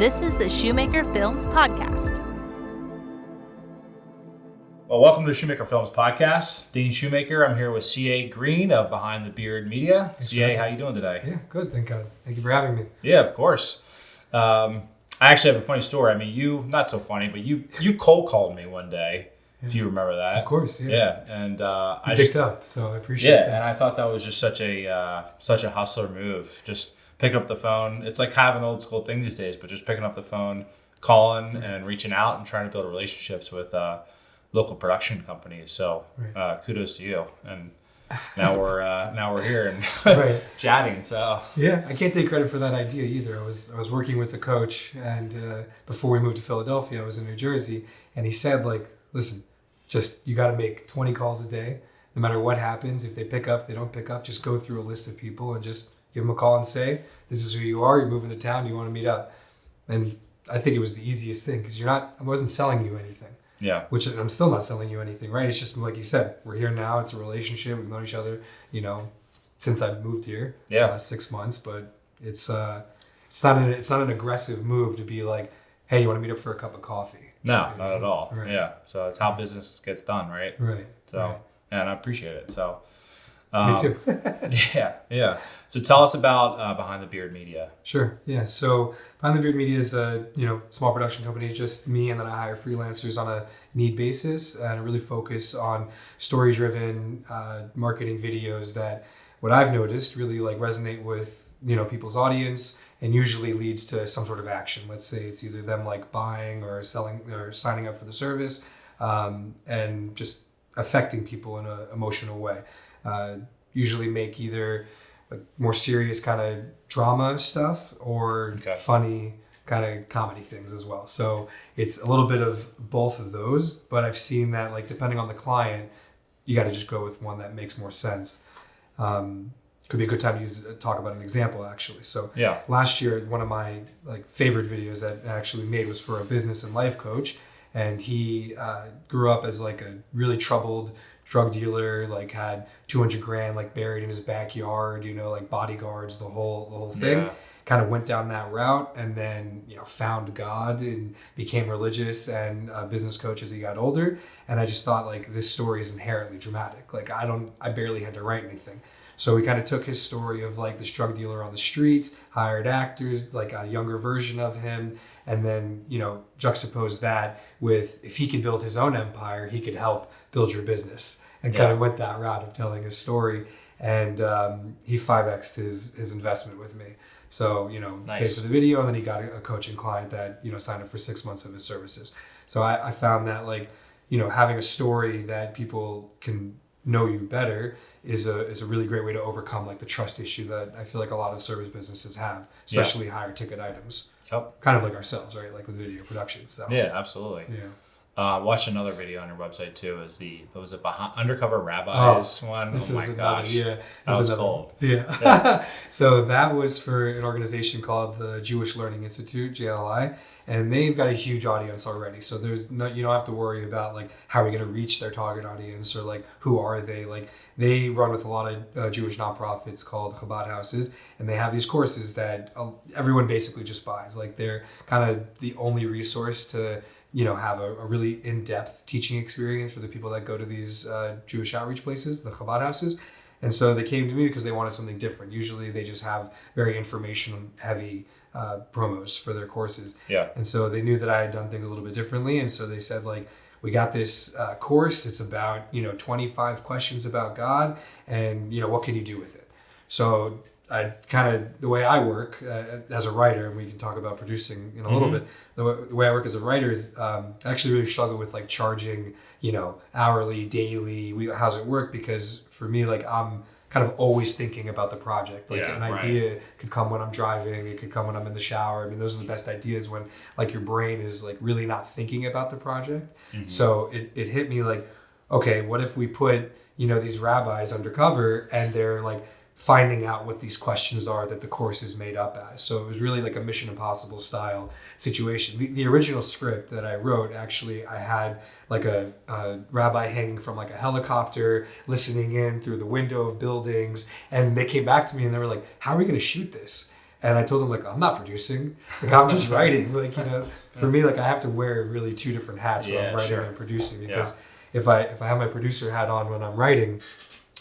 This is the Shoemaker Films Podcast. Well, welcome to the Shoemaker Films Podcast. Dean Shoemaker. I'm here with C.A. Green of Behind the Beard Media. Thanks, C.A., how you doing today? Yeah, good. Thank God. Thank you for having me. Yeah, of course. I actually have a funny story. I mean, you, not so funny, but you cold called me one day, if you remember that. Of course, yeah. Yeah, and I picked up, so I appreciate that. Yeah, and I thought that was just such a hustler move. Just picking up the phone. It's like kind of an old school thing these days, but just picking up the phone, calling and reaching out and trying to build relationships with local production companies. So kudos to you. And now we're here and chatting. So yeah, I can't take credit for that idea either. I was working with a coach, and before we moved to Philadelphia, I was in New Jersey, and he said, like, listen, just you got to make 20 calls a day, no matter what happens. If they pick up, they don't pick up, just go through a list of people and just give them a call and say, this is who you are. You're moving to town. You want to meet up. And I think it was the easiest thing because I wasn't selling you anything. Yeah. Which I'm still not selling you anything, right? It's just like you said, we're here now. It's a relationship. We've known each other, since I've moved here. Yeah. The last 6 months, but it's not an aggressive move to be like, hey, you want to meet up for a cup of coffee? No, not at all. Right. Yeah. So it's how business gets done, right? Right. So, right. and I appreciate it. So, me too. Yeah. So tell us about Behind the Beard Media. Sure. Yeah. So Behind the Beard Media is a small production company, just me, and then I hire freelancers on a need basis, and I really focus on story-driven marketing videos that, what I've noticed, really like resonate with people's audience and usually leads to some sort of action. Let's say it's either them like buying or selling or signing up for the service, and just affecting people in an emotional way. Usually make either more serious kind of drama stuff or funny kind of comedy things as well. So it's a little bit of both of those, but I've seen that, like, depending on the client, you got to just go with one that makes more sense. Could be a good time to talk about an example, actually. So last year, one of my favorite videos that I actually made was for a business and life coach, and he grew up as like a really troubled drug dealer, had 200 grand buried in his backyard, bodyguards, the whole thing. Yeah. Kind of went down that route, and then found God and became religious and a business coach as he got older. And I just thought, this story is inherently dramatic. I barely had to write anything. So we kind of took his story of this drug dealer on the streets, hired actors, a younger version of him, and then, juxtaposed that with, if he could build his own empire, he could help build your business, and kind of went that route of telling his story. And he 5x'd his investment with me. So, Nice. Paid for the video, and then he got a coaching client that, signed up for 6 months of his services. So I found that having a story that people can know you better is a really great way to overcome the trust issue that I feel like a lot of service businesses have, especially higher ticket items. Yep. Kind of like ourselves, right? Like with video production. So yeah, absolutely. Yeah. Watched another video on your website too. Was it Undercover Rabbis one? This oh my is gosh, another, that was cold. Yeah. So that was for an organization called the Jewish Learning Institute, JLI, and they've got a huge audience already. So you don't have to worry about how are we going to reach their target audience, or who are they? They run with a lot of Jewish nonprofits called Chabad houses, and they have these courses that everyone basically just buys. They're kind of the only resource to have a really in-depth teaching experience for the people that go to these Jewish outreach places, the Chabad houses. And so they came to me because they wanted something different. Usually they just have very information-heavy promos for their courses. Yeah. And so they knew that I had done things a little bit differently. And so they said, we got this course. It's about, 25 questions about God, and, what can you do with it? So the way I work as a writer, and we can talk about producing in a little bit, the way I work as a writer is I actually really struggle with charging, hourly, daily. How's it work? Because for me, I'm kind of always thinking about the project. Idea could come when I'm driving. It could come when I'm in the shower. I mean, those are the best ideas when your brain is really not thinking about the project. Mm-hmm. So it hit me okay, what if we put, these rabbis undercover, and they're finding out what these questions are that the course is made up as. So it was really a Mission Impossible style situation. The original script that I wrote, actually, I had a rabbi hanging from a helicopter, listening in through the window of buildings. And they came back to me and they were like, how are we going to shoot this? And I told him, like, I'm not producing. Like, I'm just writing. Like, for me, like, I have to wear really two different hats when I'm writing and producing. Because if I have my producer hat on when I'm writing,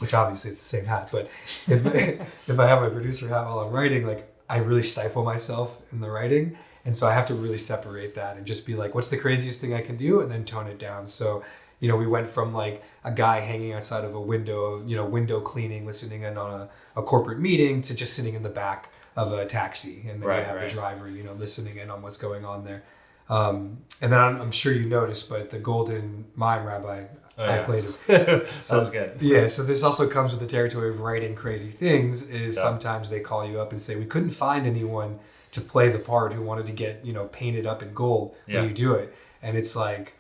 which obviously it's the same hat, but if I have my producer hat while I'm writing, like, I really stifle myself in the writing. And so I have to really separate that and just be like, what's the craziest thing I can do? And then tone it down. So, we went from like a guy hanging outside of a window, window cleaning, listening in on a corporate meeting, to just sitting in the back of a taxi. And then you have the driver, listening in on what's going on there. And then I'm sure you noticed, but the Golden Mine Rabbi, I played him. Sounds good. Yeah, so this also comes with the territory of writing crazy things, is sometimes they call you up and say, we couldn't find anyone to play the part who wanted to get, painted up in gold. Will you do it? And it's like,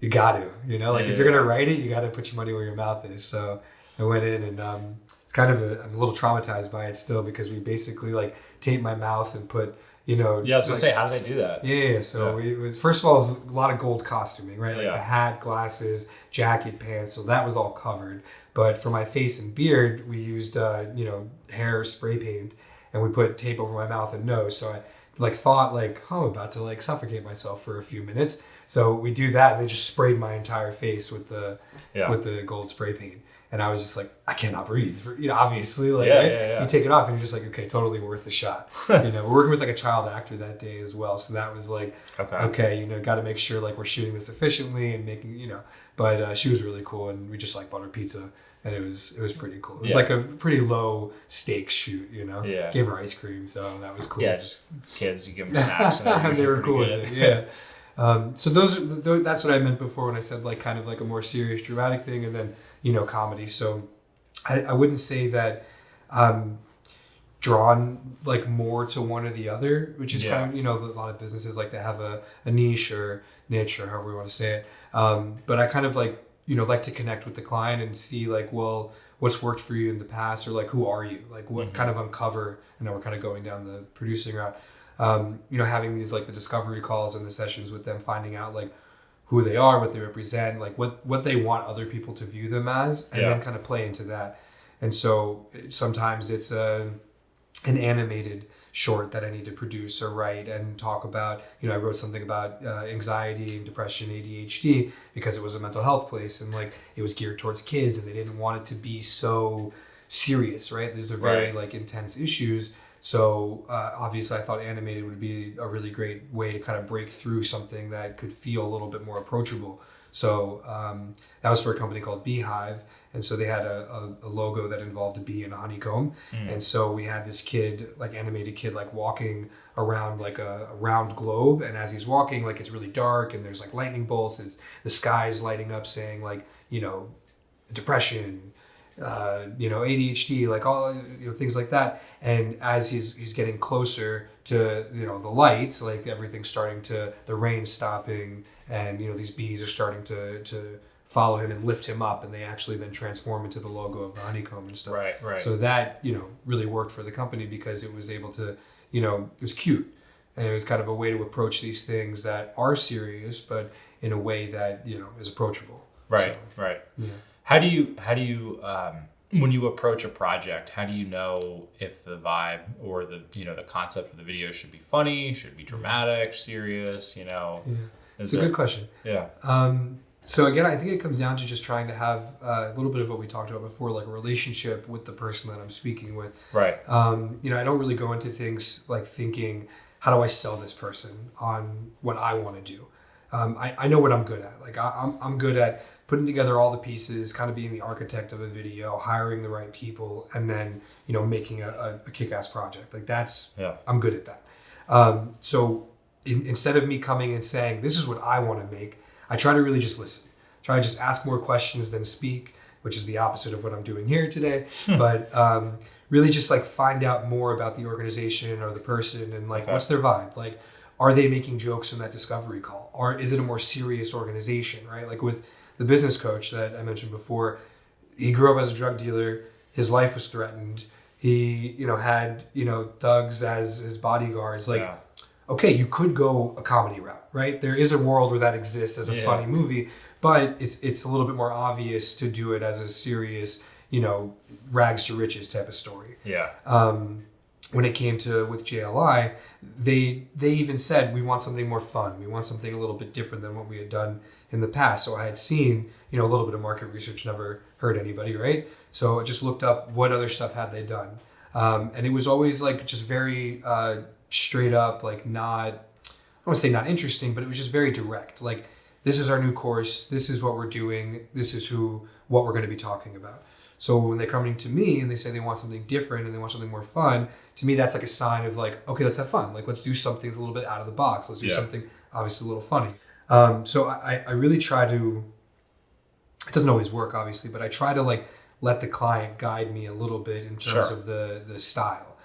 you got to, if you're going to write it, you got to put your money where your mouth is. So I went in and it's kind of I'm a little traumatized by it still, because we basically like taped my mouth and put, Yeah, I was going to say, how did they do that? Yeah, so it was, first of all, it was a lot of gold costuming, right? Like the hat, glasses, jacket, pants, so that was all covered. But for my face and beard, we used, hair spray paint, and we put tape over my mouth and nose. So I thought I'm about to suffocate myself for a few minutes. So we do that, and they just sprayed my entire face with the gold spray paint. And I was just like, I cannot breathe. Obviously, right? You take it off, and you're just like, okay, totally worth the shot. We're working with a child actor that day as well, so that was like, okay, got to make sure we're shooting this efficiently and making, But she was really cool, and we just bought her pizza, and it was pretty cool. It was like a pretty low stakes shoot, Yeah. Gave her ice cream, so that was cool. Yeah, just kids, you give them snacks, and they were cool with it. Yeah. So that's what I meant before when I said kind of a more serious dramatic thing, and then comedy. So I wouldn't say that I'm drawn more to one or the other, which is kind of a lot of businesses like to have a niche or however we want to say it. But I kind of like to connect with the client and see well, what's worked for you in the past, or who are you, what kind of uncover. I know we're kind of going down the producing route. Having these the discovery calls and the sessions with them, finding out who they are, what they represent, what they want other people to view them as, and then kind of play into that. And so sometimes it's an animated short that I need to produce or write and talk about. I wrote something about anxiety, depression, ADHD, because it was a mental health place, and it was geared towards kids, and they didn't want it to be so serious, right? These are very intense issues. So obviously I thought animated would be a really great way to kind of break through something that could feel a little bit more approachable. So that was for a company called Beehive. And so they had a logo that involved a bee and a honeycomb. And so we had this kid, animated kid, walking around a round globe. And as he's walking, it's really dark, and there's lightning bolts, and the sky's lighting up saying depression, ADHD, all things like that. And as he's getting closer to the lights, everything's starting to, the rain's stopping, and these bees are starting to follow him and lift him up, and they actually then transform into the logo of the honeycomb and stuff. Right. So that really worked for the company, because it was able to it was cute, and it was kind of a way to approach these things that are serious, but in a way that is approachable. Right. Yeah. How do you when you approach a project, how do you know if the vibe or the the concept of the video should be funny, should be dramatic, serious? It's a good question. Yeah. So again, I think it comes down to just trying to have a little bit of what we talked about before, a relationship with the person that I'm speaking with. Right. I don't really go into things thinking, how do I sell this person on what I want to do? I know what I'm good at. I'm good at putting together all the pieces, kind of being the architect of a video, hiring the right people, and then making a kick-ass project. I'm good at that. So instead of me coming and saying, this is what I want to make, I try to really just listen. Try to just ask more questions than speak, which is the opposite of what I'm doing here today. But really just find out more about the organization or the person, and what's their vibe? Are they making jokes in that discovery call? Or is it a more serious organization, right? With the business coach that I mentioned before, he grew up as a drug dealer. His life was threatened. He, had, thugs as his bodyguards. Okay, you could go a comedy route, right? There is a world where that exists as a funny movie, but it's a little bit more obvious to do it as a serious, rags to riches type of story. Yeah. when it came to with JLI, they even said, we want something more fun. We want something a little bit different than what we had done in the past. So I had seen, a little bit of market research, never hurt anybody, right? So I just looked up what other stuff had they done. And it was always like just very straight up, like not, I don't want to say not interesting, but it was just very direct. Like, this is our new course. This is what we're doing. This is what we're going to be talking about. So when they're coming to me and they say they want something different and they want something more fun, to me, that's like a sign of like, okay, let's have fun. Like, let's do something that's a little bit out of the box. Let's do something obviously a little funny. So I really try to, it doesn't always work obviously, but I try to like let the client guide me a little bit in terms of the style.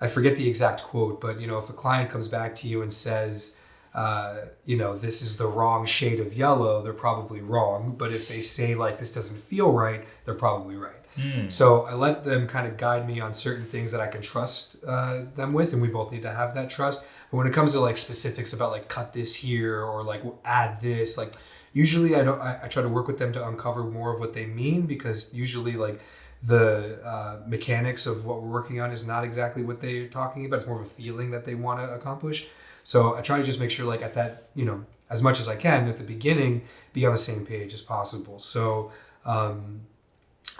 I forget the exact quote, but if a client comes back to you and says, this is the wrong shade of yellow, they're probably wrong. But if they say like, this doesn't feel right, they're probably right. So I let them kind of guide me on certain things that I can trust them with. And we both need to have that trust. But when it comes to like specifics about like cut this here or like add this, like usually I try to work with them to uncover more of what they mean, because usually like the mechanics of what we're working on is not exactly what they're talking about. It's more of a feeling that they want to accomplish. So I try to just make sure like at that, as much as I can at the beginning, be on the same page as possible. So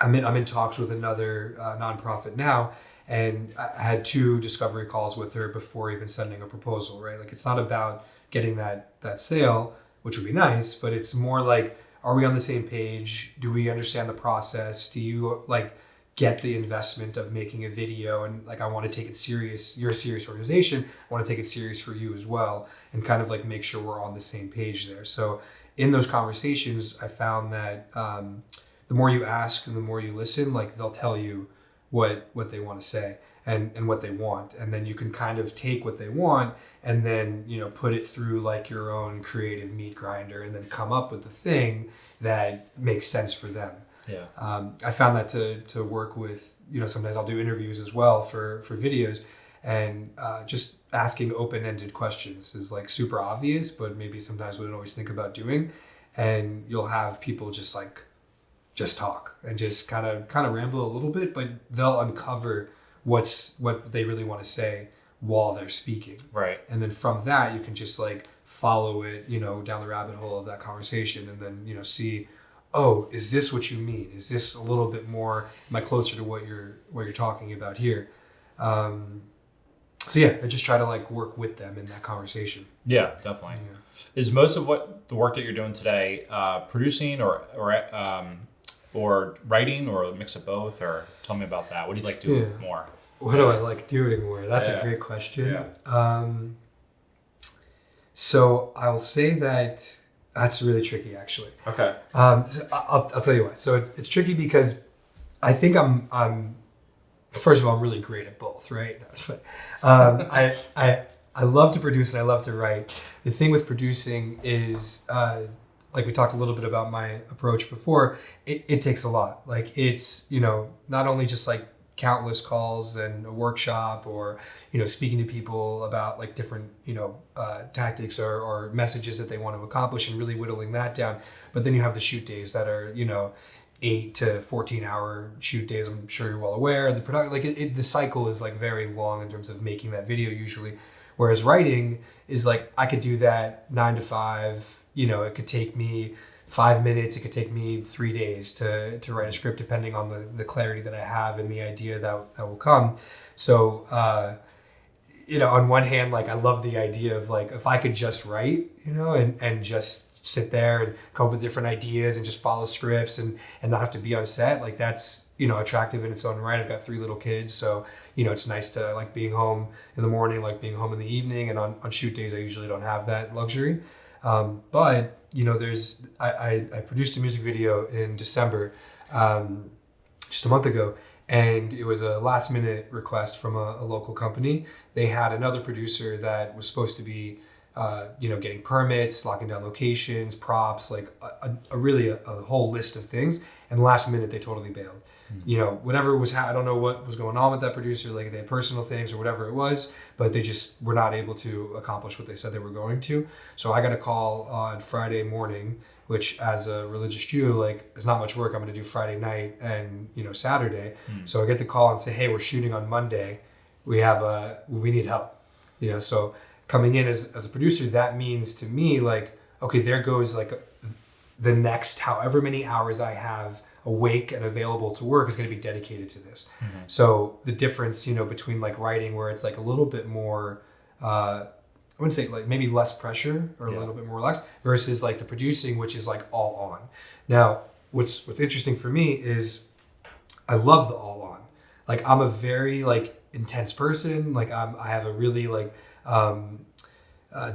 I'm in talks with another nonprofit now, and I had 2 discovery calls with her before even sending a proposal, right? Like, it's not about getting that sale, which would be nice, but it's more like, are we on the same page? Do we understand the process? Do you like get the investment of making a video? And like, I want to take it serious. You're a serious organization. I want to take it serious for you as well, and kind of like make sure we're on the same page there. So in those conversations, I found that the more you ask and the more you listen, like they'll tell you what they want to say and what they want. And then you can kind of take what they want and then, put it through like your own creative meat grinder and then come up with the thing that makes sense for them. Yeah. I found that to work with, sometimes I'll do interviews as well for videos, and just asking open-ended questions is like super obvious, but maybe sometimes we don't always think about doing. And you'll have people just talk and just kind of ramble a little bit, but they'll uncover what they really want to say while they're speaking. Right. And then from that, you can just like follow it, down the rabbit hole of that conversation, and then, see, oh, is this what you mean? Is this a little bit more, am I closer to what you're talking about here? So yeah, I just try to like work with them in that conversation. Yeah, definitely. Yeah. Is most of what the work that you're doing today producing or writing, or a mix of both? Or tell me about that. What do you like doing more? What do I like doing more? That's a great question. Yeah. So I'll say that's really tricky, actually. Okay. So I'll tell you why. So it's tricky because I think I'm first of all, I'm really great at both, right? I love to produce and I love to write. The thing with producing is, like we talked a little bit about my approach before, it takes a lot. Like it's, not only just like countless calls and a workshop or, speaking to people about like different, tactics or messages that they want to accomplish and really whittling that down. But then you have the shoot days that are, 8 to 14 hour shoot days. I'm sure you're well aware. The product, like the cycle is like very long in terms of making that video usually. Whereas writing is like, I could do that 9 to 5, it could take me 5 minutes. It could take me 3 days to write a script, depending on the clarity that I have and the idea that will come. So, on one hand, like I love the idea of like, if I could just write, and just sit there and come up with different ideas and just follow scripts and not have to be on set, like that's, attractive in its own right. I've got 3 little kids. So, it's nice to like being home in the morning, like being home in the evening, and on shoot days, I usually don't have that luxury. But I produced a music video in December, just a month ago, and it was a last minute request from a local company. They had another producer that was supposed to be getting permits, locking down locations, props, like a whole list of things. And last minute, they totally bailed. Whatever was, I don't know what was going on with that producer, like they had personal things or whatever it was, but they just were not able to accomplish what they said they were going to. So I got a call on Friday morning, which as a religious Jew, like there's not much work. I'm going to do Friday night and, Saturday. So I get the call and say, hey, we're shooting on Monday. We need help, so coming in as a producer, that means to me, like, okay, there goes like the next however many hours I have awake and available to work is going to be dedicated to this. So the difference, between like writing where it's like a little bit more, I wouldn't say like maybe less pressure or a little bit more relaxed versus like the producing, which is like all on. Now, what's interesting for me is I love the all on. Like I'm a very like intense person. Like I have a really like,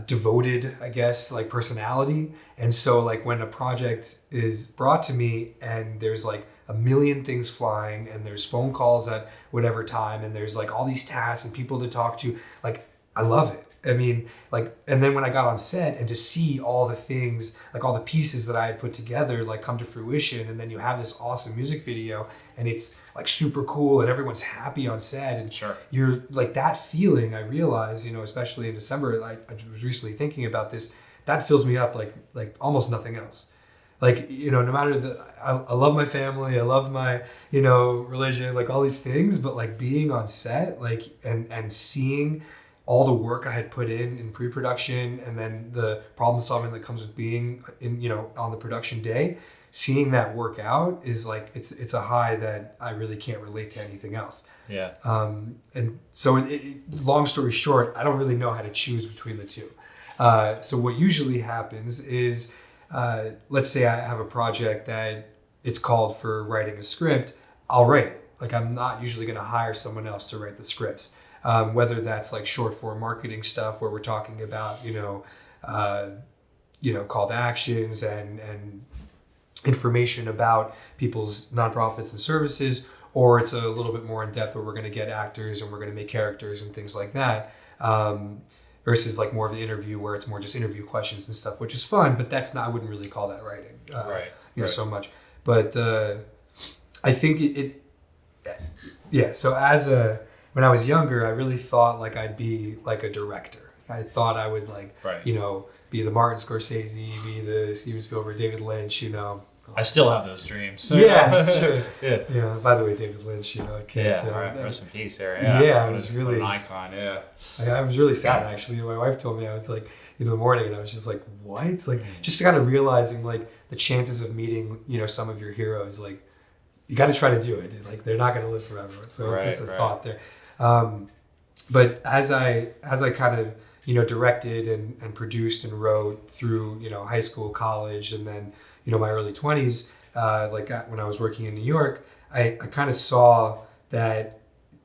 devoted, I guess, like personality. And so like when a project is brought to me and there's like a million things flying and there's phone calls at whatever time and there's like all these tasks and people to talk to, like I love it. I mean, like, and then when I got on set and to see all the things, like all the pieces that I had put together, like come to fruition, and then you have this awesome music video and it's like super cool and everyone's happy on set and you're like that feeling, I realize, especially in December, I was recently thinking about this, that fills me up like almost nothing else. Like, no matter I love my family, I love my, religion, like all these things, but like being on set, like, and seeing all the work I had put in pre-production and then the problem solving that comes with being in, on the production day, seeing that work out is like, it's a high that I really can't relate to anything else. Yeah. And so long story short, I don't really know how to choose between the two. So what usually happens is, let's say I have a project that it's called for writing a script, I'll write it. Like I'm not usually going to hire someone else to write the scripts. Whether that's like short form marketing stuff where we're talking about, call to actions and information about people's nonprofits and services, or it's a little bit more in depth where we're going to get actors and we're going to make characters and things like that. Versus like more of the interview where it's more just interview questions and stuff, which is fun, but that's not, I wouldn't really call that writing, so much. But I think so when I was younger, I really thought like I'd be like a director. I thought I would like, be the Martin Scorsese, be the Steven Spielberg, David Lynch, I still have those dreams. Yeah, sure. Yeah. By the way, David Lynch, rest in peace, there. Yeah, I was really an icon. Yeah, I was really sad actually. My wife told me, I was like, in the morning, and I was just like, what? Like, just kind of realizing like the chances of meeting, some of your heroes, like you got to try to do it. Like they're not going to live forever. So it's just a thought there. But as I kind of, directed and produced and wrote through, high school, college, and then, my early 20s, when I was working in New York, I kind of saw that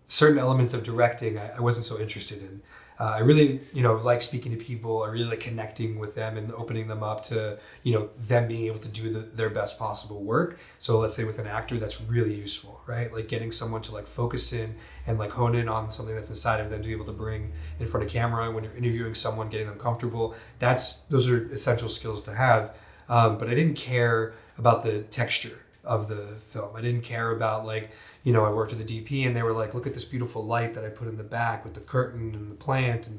certain elements of directing I wasn't so interested in. I really, like speaking to people. I really like connecting with them and opening them up to, them being able to do their best possible work. So let's say with an actor, that's really useful, right? Like getting someone to like focus in and like hone in on something that's inside of them to be able to bring in front of camera when you're interviewing someone, getting them comfortable. Those are essential skills to have. But I didn't care about the texture of the film. I didn't care about like, I worked with the DP and they were like, look at this beautiful light that I put in the back with the curtain and the plant. And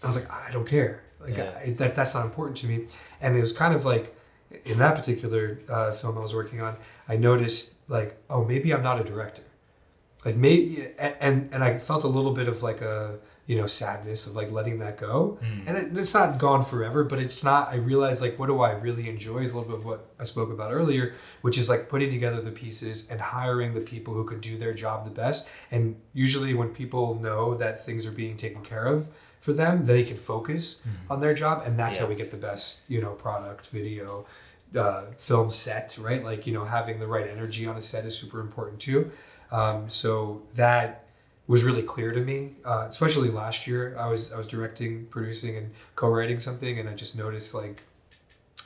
I was like, I don't care. Like that's not important to me. And it was kind of like in that particular film I was working on, I noticed like, oh, maybe I'm not a director. Like maybe, and I felt a little bit of like a, sadness of like letting that go. And it's not gone forever, but it's not, I realized like, what do I really enjoy is a little bit of what I spoke about earlier, which is like putting together the pieces and hiring the people who could do their job the best. And usually when people know that things are being taken care of for them, they can focus on their job. And that's how we get the best, product, video, film set, right? Like, having the right energy on a set is super important too. So that was really clear to me, especially last year. I was directing, producing, and co-writing something, and I just noticed like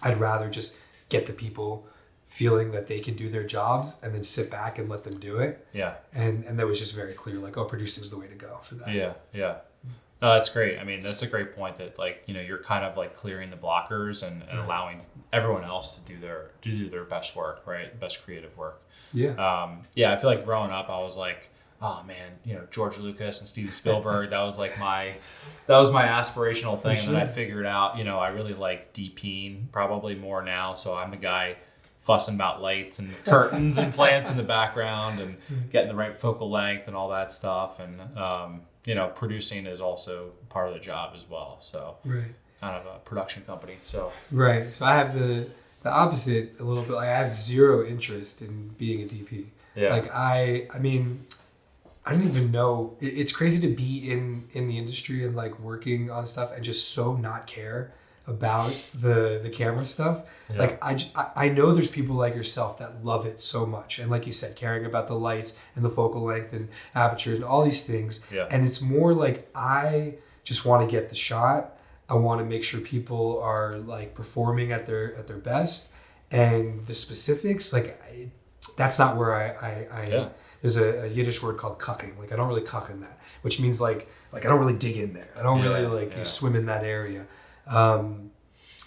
I'd rather just get the people feeling that they can do their jobs and then sit back and let them do it. Yeah. And that was just very clear, like, oh, producing is the way to go for that. Yeah. No, that's great. I mean, that's a great point that like, you're kind of like clearing the blockers and allowing everyone else to do their best work, right? Best creative work. Yeah. I feel like growing up, I was like, oh man, George Lucas and Steven Spielberg, that was my aspirational thing. And then I figured out, I really like DPing probably more now. So I'm the guy fussing about lights and curtains and plants in the background and getting the right focal length and all that stuff. And, producing is also part of the job as well. So kind of a production company. So right. So I have the opposite a little bit. I have zero interest in being a DP. Yeah. Like I mean, I don't even know. It's crazy to be in the industry and like working on stuff and just so not care about the camera stuff. Yeah. Like I know there's people like yourself that love it so much, and like you said, caring about the lights and the focal length and apertures and all these things. Yeah. And it's more like I just want to get the shot. I want to make sure people are like performing at their best, and the specifics that's not where I there's a Yiddish word called cucking. Like I don't really cuck in that, which means like I don't really dig in there. I don't really swim in that area.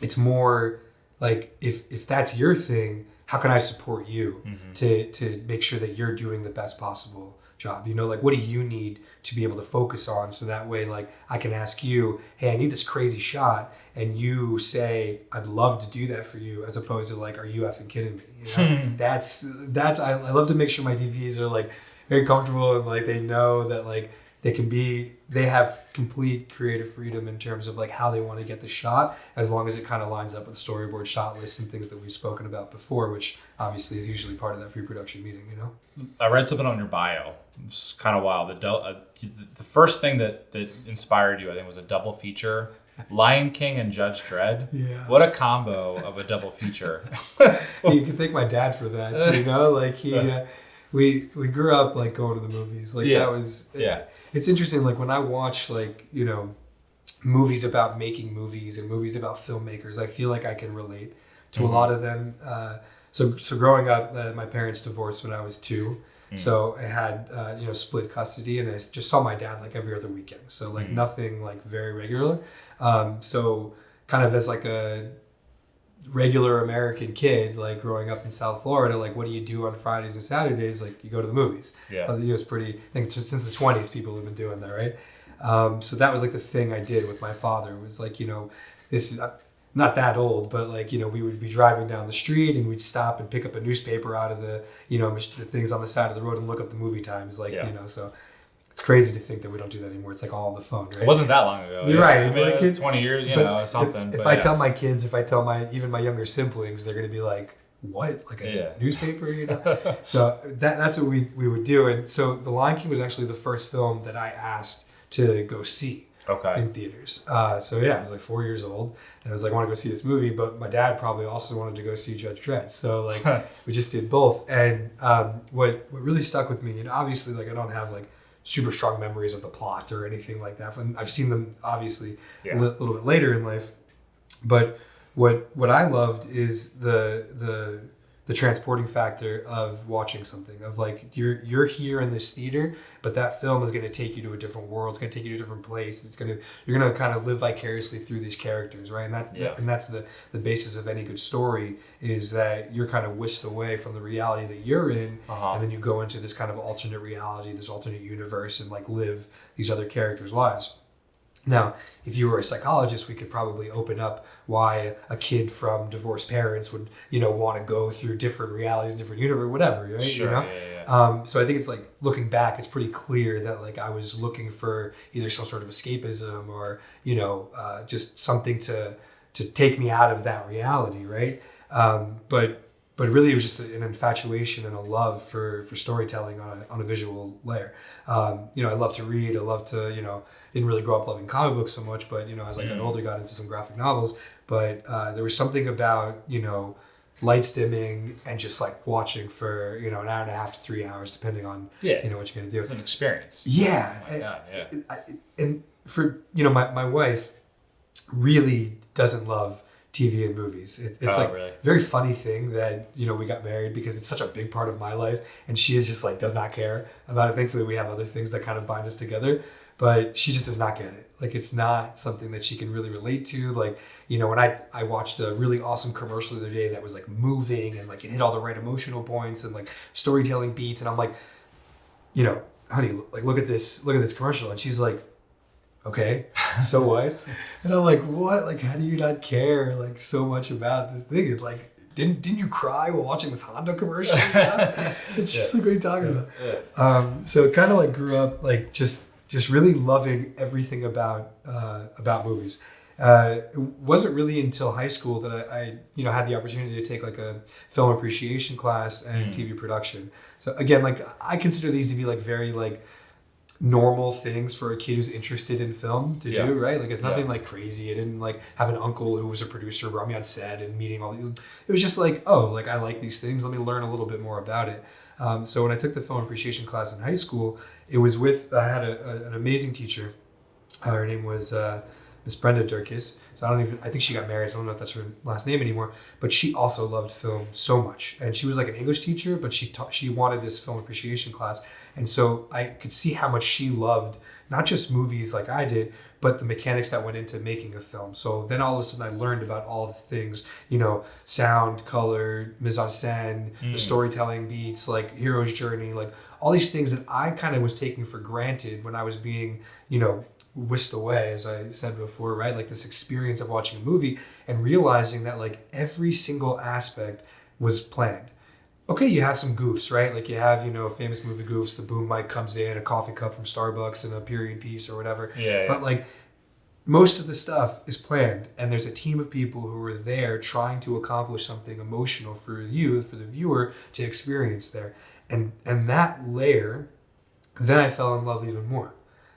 It's more like if that's your thing, how can I support you to make sure that you're doing the best possible job? Like what do you need to be able to focus on, so that way like I can ask you, hey, I need this crazy shot, and you say I'd love to do that for you, as opposed to like, are you effing kidding me? That's I love to make sure my DPs are like very comfortable and like they know that like they have complete creative freedom in terms of like how they want to get the shot, as long as it kind of lines up with the storyboard, shot list, and things that we've spoken about before, which obviously is usually part of that pre-production meeting, I read something on your bio. It's kind of wild. The first thing that inspired you, I think, was a double feature. Lion King and Judge Dredd. Yeah. What a combo of a double feature. You can thank my dad for that, like he we grew up like going to the movies. Like that was It's interesting, like when I watch like, movies about making movies and movies about filmmakers, I feel like I can relate to a lot of them. So growing up, my parents divorced when I was 2. So I had, split custody, and I just saw my dad like every other weekend. So like nothing like very regular. So kind of as like a regular American kid, like growing up in South Florida, like what do you do on Fridays and Saturdays? Like you go to the movies. Yeah. It was pretty, I think since the 20s people have been doing that, right? So that was like the thing I did with my father. It was like, this is not that old, but like, we would be driving down the street and we'd stop and pick up a newspaper out of the, the things on the side of the road and look up the movie times. Like, so it's crazy to think that we don't do that anymore. It's like all on the phone, right? It wasn't that long ago. Right. It's like 20 years, something. If I tell my kids, if I tell even my younger siblings, they're going to be like, what? Like a newspaper, So that's what we would do. And so The Lion King was actually the first film that I asked to go see in theaters. I was like 4 years old, and I was like, I want to go see this movie, but my dad probably also wanted to go see Judge Dredd. So like we just did both. And what really stuck with me, obviously like I don't have like super strong memories of the plot or anything like that. I've seen them obviously a little bit later in life, but what I loved is the transporting factor of watching something, of like you're here in this theater, but that film is going to take you to a different world. It's going to take you to a different place. You're going to kind of live vicariously through these characters, right? And that's the basis of any good story, is that you're kind of whisked away from the reality that you're in, and then you go into this kind of alternate reality, this alternate universe, and like live these other characters' lives. Now, if you were a psychologist, we could probably open up why a kid from divorced parents would, want to go through different realities, different universe, whatever, right? Sure, So I think it's like, looking back, it's pretty clear that like I was looking for either some sort of escapism or, just something to take me out of that reality, right? But really, it was just an infatuation and a love for storytelling on a visual layer. I love to read. I love to, didn't really grow up loving comic books so much, but, as I got older, got into some graphic novels. But there was something about, lights dimming and just like watching for, an hour and a half to 3 hours, depending on, what you're going to do. It's an experience. Yeah. Oh my God, and for, my wife really doesn't love TV and movies. It's Really? very funny thing that, we got married because it's such a big part of my life, and she is just like, does not care about it. Thankfully, we have other things that kind of bind us together, but she just does not get it. Like, it's not something that she can really relate to. Like, when I watched a really awesome commercial the other day that was like moving and like it hit all the right emotional points and like storytelling beats. And I'm like, honey, like, look at this commercial. And she's like, okay, so what? And I'm like, what? Like, how do you not care like so much about this thing? It's like, didn't you cry while watching this Honda commercial? It's just like, what are you talking about? So it kind of like grew up like just really loving everything about movies. It wasn't really until high school that I had the opportunity to take like a film appreciation class and TV production. So again, like, I consider these to be like very like normal things for a kid who's interested in film to do, right? Like, it's nothing like crazy. I didn't like have an uncle who was a producer brought me on set and meeting all these. It was just like, oh, like, I like these things. Let me learn a little bit more about it. So when I took the film appreciation class in high school, it was I had an amazing teacher. Her name was Miss Brenda Durkis. So I think she got married, so I don't know if that's her last name anymore, but she also loved film so much. And she was like an English teacher, but she wanted this film appreciation class. And so I could see how much she loved, not just movies like I did, but the mechanics that went into making a film. So then all of a sudden I learned about all the things, sound, color, mise en scène, the storytelling beats, like hero's journey, like all these things that I kind of was taking for granted when I was being, whisked away, as I said before, right? Like this experience of watching a movie and realizing that like every single aspect was planned. Okay, you have some goofs, right? Like you have, famous movie goofs, the boom mic comes in, a coffee cup from Starbucks and a period piece or whatever. But like most of the stuff is planned, and there's a team of people who are there trying to accomplish something emotional for you, for the viewer to experience there. And that layer, then I fell in love even more.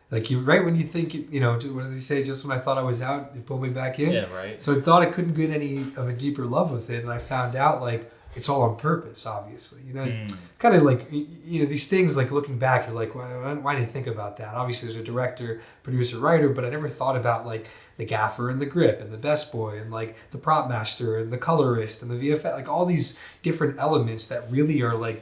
Like right when you think, what does he say? Just when I thought I was out, it pulled me back in. Yeah, right. So I thought I couldn't get any of a deeper love with it. And I found out like it's all on purpose, obviously. Kind of like, these things like looking back, you're like, why did you think about that? Obviously there's a director, producer, writer, but I never thought about like the gaffer and the grip and the best boy and like the prop master and the colorist and the VFX, like all these different elements that really are like,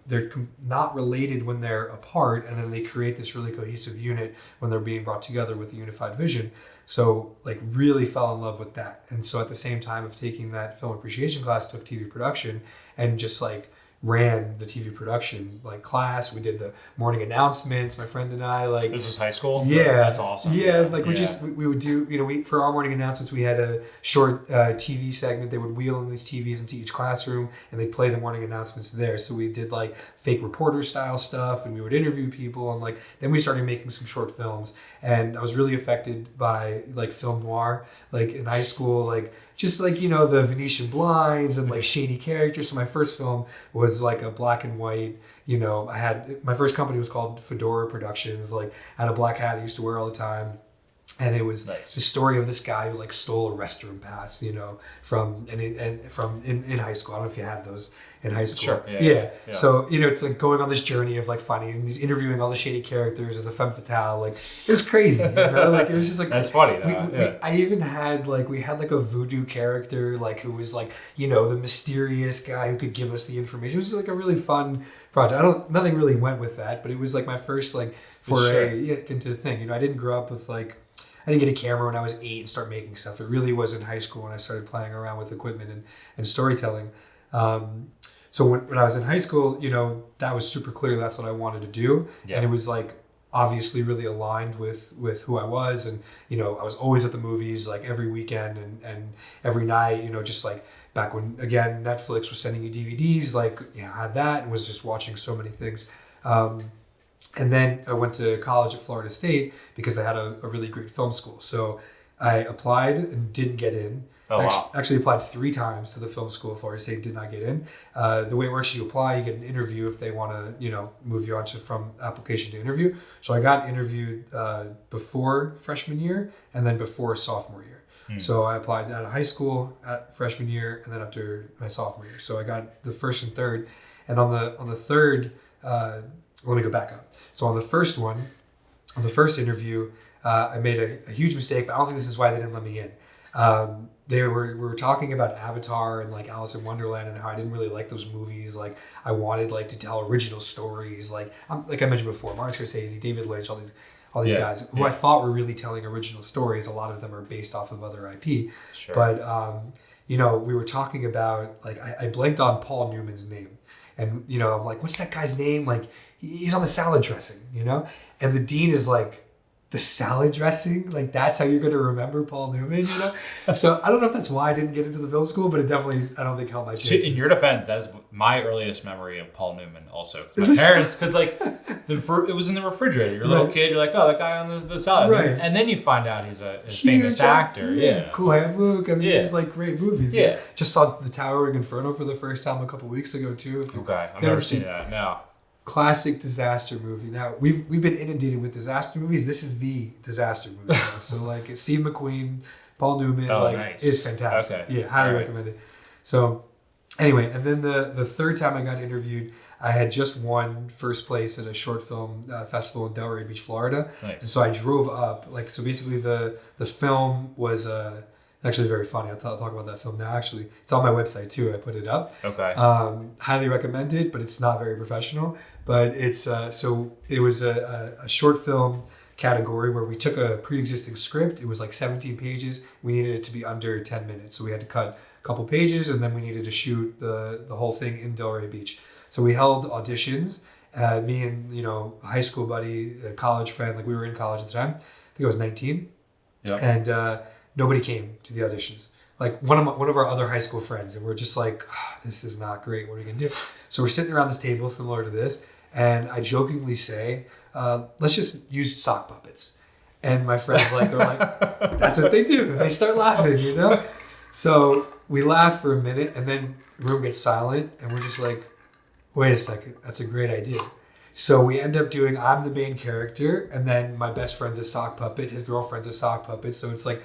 they're not related when they're apart, and then they create this really cohesive unit when they're being brought together with a unified vision. So like really fell in love with that. And so at the same time of taking that film appreciation class, took TV production and just like ran the TV production like class. We did the morning announcements, my friend and I. Like this is high school? Yeah. That's awesome. Yeah, like we would do, for our morning announcements, we had a short TV segment. They would wheel in these TVs into each classroom and they'd play the morning announcements there. So we did like fake reporter style stuff and we would interview people, and like then we started making some short films. And I was really affected by like film noir, like in high school, like just like, the Venetian blinds and like shady characters. So my first film was like a black and white, I had, my first company was called Fedora Productions. Like I had a black hat that I used to wear all the time. And it was the story of this guy who like stole a restroom pass, from in high school. I don't know if you had those in high school. Sure. Yeah. So, it's like going on this journey of like finding and these interviewing all the shady characters as a femme fatale. Like it was crazy, like it was just like, that's funny though. I even had like, we had like a voodoo character, like who was like, the mysterious guy who could give us the information. It was like a really fun project. Nothing really went with that, but it was like my first like foray into the thing. I didn't grow up with like, I didn't get a camera when I was 8 and start making stuff. It really was in high school when I started playing around with equipment and storytelling. So when I was in high school, that was super clear. That's what I wanted to do. Yeah. And it was like obviously really aligned with who I was. And, I was always at the movies like every weekend and every night, just like back when, again, Netflix was sending you DVDs, like, I had that and was just watching so many things. And then I went to college at Florida State because they had a really great film school. So I applied and didn't get in. Oh, wow. Actually applied 3 times to the film school at Florida State, did not get in. The way it works, you apply, you get an interview if they want to, move you on from application to interview. So I got interviewed before freshman year and then before sophomore year. So I applied out of high school at freshman year and then after my sophomore year. So I got the first and third. And on the third, let me go back up. So on the first one, on the first interview, I made a huge mistake, but I don't think this is why they didn't let me in. we were talking about Avatar and like Alice in Wonderland and how I didn't really like those movies. Like I wanted like to tell original stories. Like like I mentioned before, Martin Scorsese, David Lynch, all these guys who I thought were really telling original stories. A lot of them are based off of other IP. Sure. But we were talking about like I blanked on Paul Newman's name, and I'm like, what's that guy's name? Like he's on the salad dressing, and the dean is like, the salad dressing, like that's how you're going to remember Paul Newman, So I don't know if that's why I didn't get into the film school, but it definitely, I don't think helped my chances. In your defense, that's my earliest memory of Paul Newman also. My parents, because like it was in the refrigerator. You're a little kid, you're like, oh, that guy on the salad. Right. And then you find out he's a famous actor. Yeah. Cool Hand Luke. I mean, he's like great movies. Yeah. Just saw The Towering Inferno for the first time a couple weeks ago too. Okay. I've never seen that. No. Classic disaster movie. Now we've been inundated with disaster movies. This is the disaster movie. So like it's Steve McQueen, Paul Newman, nice. is fantastic. Okay. Yeah, highly recommend it. So anyway, and then the third time I got interviewed, I had just won first place at a short film festival in Delray Beach, Florida. Nice. And so I drove up. Like so, basically the film was actually very funny. I'll talk about that film now. Actually, it's on my website too. I put it up. Okay. Highly recommend it, but it's not very professional. But it's so it was a short film category where we took a pre-existing script. It was like 17 pages. We needed it to be under 10 minutes, so we had to cut a couple pages, and then we needed to shoot the whole thing in Delray Beach. So we held auditions. Me and a high school buddy, a college friend, like we were in college at the time. I think I was 19. Yeah. And nobody came to the auditions. Like one of our other high school friends, and we're just like, this is not great. What are we gonna do? So we're sitting around this table similar to this, and I jokingly say, let's just use sock puppets. And my friends are like, that's what they do. They start laughing, So we laugh for a minute, and then the room gets silent, and we're just like, wait a second, that's a great idea. So we end up doing, I'm the main character, and then my best friend's a sock puppet, his girlfriend's a sock puppet. So it's like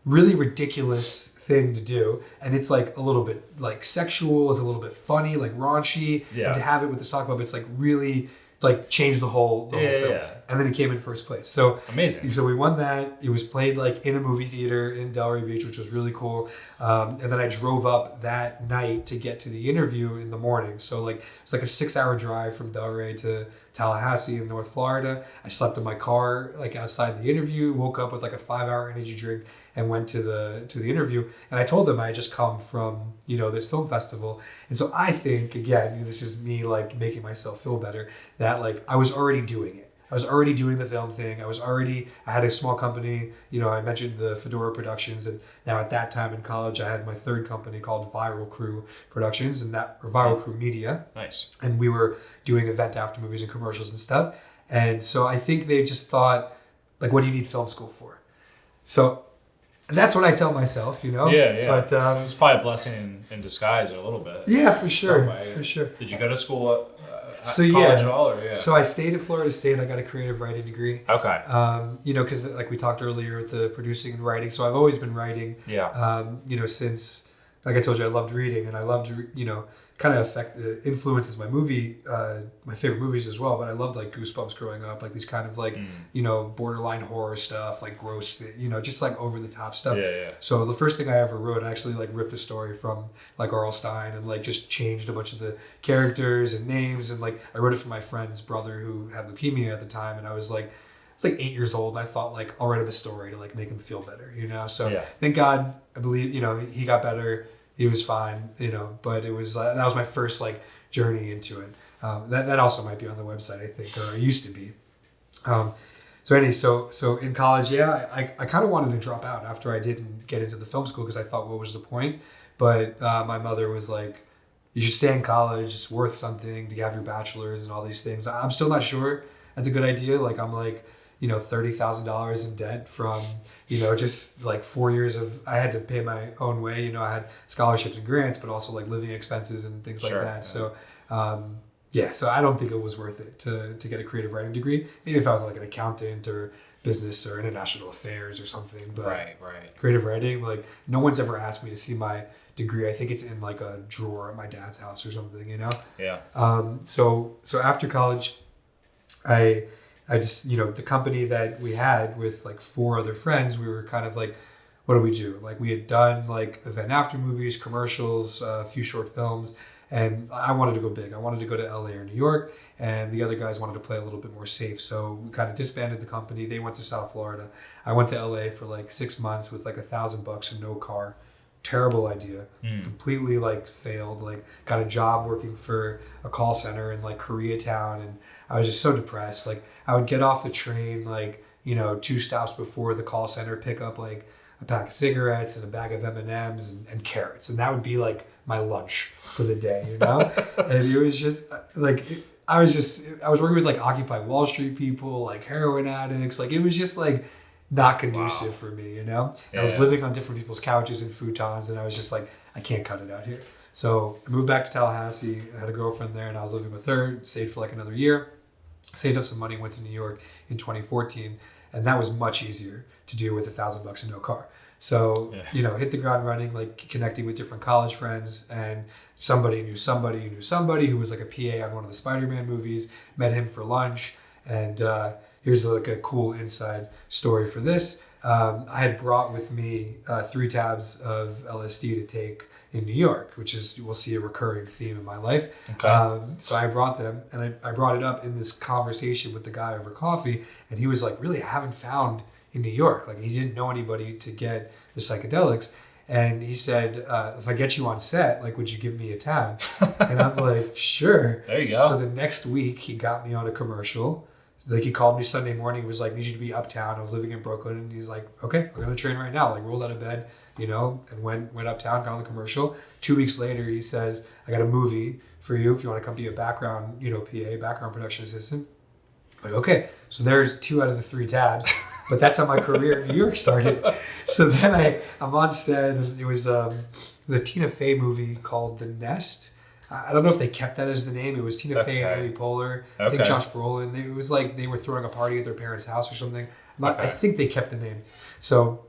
really ridiculous thing to do, and it's like a little bit like sexual, it's a little bit funny, like raunchy, and to have it with the sock puppets like really like changed the whole film. And then it came in first place. So amazing. So we won that. It was played like in a movie theater in Delray Beach, which was really cool. And then I drove up that night to get to the interview in the morning. So like it's like a 6-hour drive from Delray to Tallahassee in North Florida. I slept in my car like outside the interview, woke up with like a 5-hour energy drink, and went to the interview. And I told them I had just come from this film festival. And so I think, again, this is me like making myself feel better, that like I was already doing it. I was already doing the film thing. I had a small company, I mentioned the Fedora Productions, and now at that time in college, I had my third company called Viral Crew Productions, or Viral Crew Media. Nice. And we were doing event after movies and commercials and stuff. And so I think they just thought, like, what do you need film school for? So that's what I tell myself, Yeah. But it's probably a blessing in disguise a little bit. Yeah, for sure. For sure. Did you go to school college at all? Or, So I stayed at Florida State. I got a creative writing degree. Okay. Because like we talked earlier with the producing and writing. So I've always been writing. Yeah. Since, like I told you, I loved reading, and I loved, kind of influences my my favorite movies as well. But I loved like Goosebumps growing up, like these kind of like, borderline horror stuff, like gross, just like over the top stuff. Yeah. So the first thing I ever wrote, I actually like ripped a story from like R.L. Stine and like just changed a bunch of the characters and names. And like I wrote it for my friend's brother who had leukemia at the time. And I was like 8 years old. And I thought like, I'll write him a story to like make him feel better, So thank God, I believe, he got better. He was fine, but it was that was my first like journey into it. That also might be on the website, I think, or it used to be. So in college, I kind of wanted to drop out after I didn't get into the film school because I thought, what was the point? But my mother was like, you should stay in college. It's worth something to have your bachelor's and all these things. I'm still not sure that's a good idea. Like I'm like, $30,000 in debt from, just like 4 years I had to pay my own way. I had scholarships and grants, but also like living expenses and things like that. Yeah. So I don't think it was worth it to get a creative writing degree. Maybe if I was like an accountant or business or international affairs or something. But right. Creative writing, like no one's ever asked me to see my degree. I think it's in like a drawer at my dad's house or something, Yeah. So after college, I just, the company that we had with like 4 other friends, we were kind of like, what do we do? Like we had done like event after movies, commercials, a few short films, and I wanted to go big. I wanted to go to LA or New York, and the other guys wanted to play a little bit more safe. So we kind of disbanded the company. They went to South Florida. I went to LA for like 6 months with like $1,000 and no car. Terrible idea. Completely like failed. Like got a job working for a call center in like Koreatown, and I was just so depressed. Like I would get off the train like, 2 stops before the call center, pick up like a pack of cigarettes and a bag of M&Ms and carrots, and that would be like my lunch for the day, And it was just like I was working with like Occupy Wall Street people, like heroin addicts. Like it was just like not conducive for me, Yeah. I was living on different people's couches and futons, and I was just like, I can't cut it out here. So I moved back to Tallahassee. I had a girlfriend there, and I was living with her. Stayed for like another year. Saved up some money, went to New York in 2014, and that was much easier to do with $1,000 and no car. So, hit the ground running, like connecting with different college friends, and somebody knew somebody who knew somebody who was like a PA on one of the Spider-Man movies, met him for lunch. And here's like a cool inside story for this. I had brought with me 3 tabs of LSD to take in New York, which is, we'll see, a recurring theme in my life. Okay. So I brought them, and I brought it up in this conversation with the guy over coffee, and he was like, really, I haven't found in New York. Like he didn't know anybody to get the psychedelics. And he said, if I get you on set, like, would you give me a tab? And I'm like, sure. There you go. So the next week he got me on a commercial. So like he called me Sunday morning. He was like, need you to be uptown. I was living in Brooklyn. And he's like, okay, I'm going to train right now. Like rolled out of bed, and went uptown, got on the commercial. 2 weeks later, he says, I got a movie for you if you want to come be a background, PA, background production assistant. Like, okay. So there's 2 out of the 3 tabs. But that's how my career in New York started. So then I'm on set, and it was the Tina Fey movie called The Nest. I don't know if they kept that as the name. It was Tina Fey and Amy Poehler. I think Josh Brolin. It was like they were throwing a party at their parents' house or something. I think they kept the name. So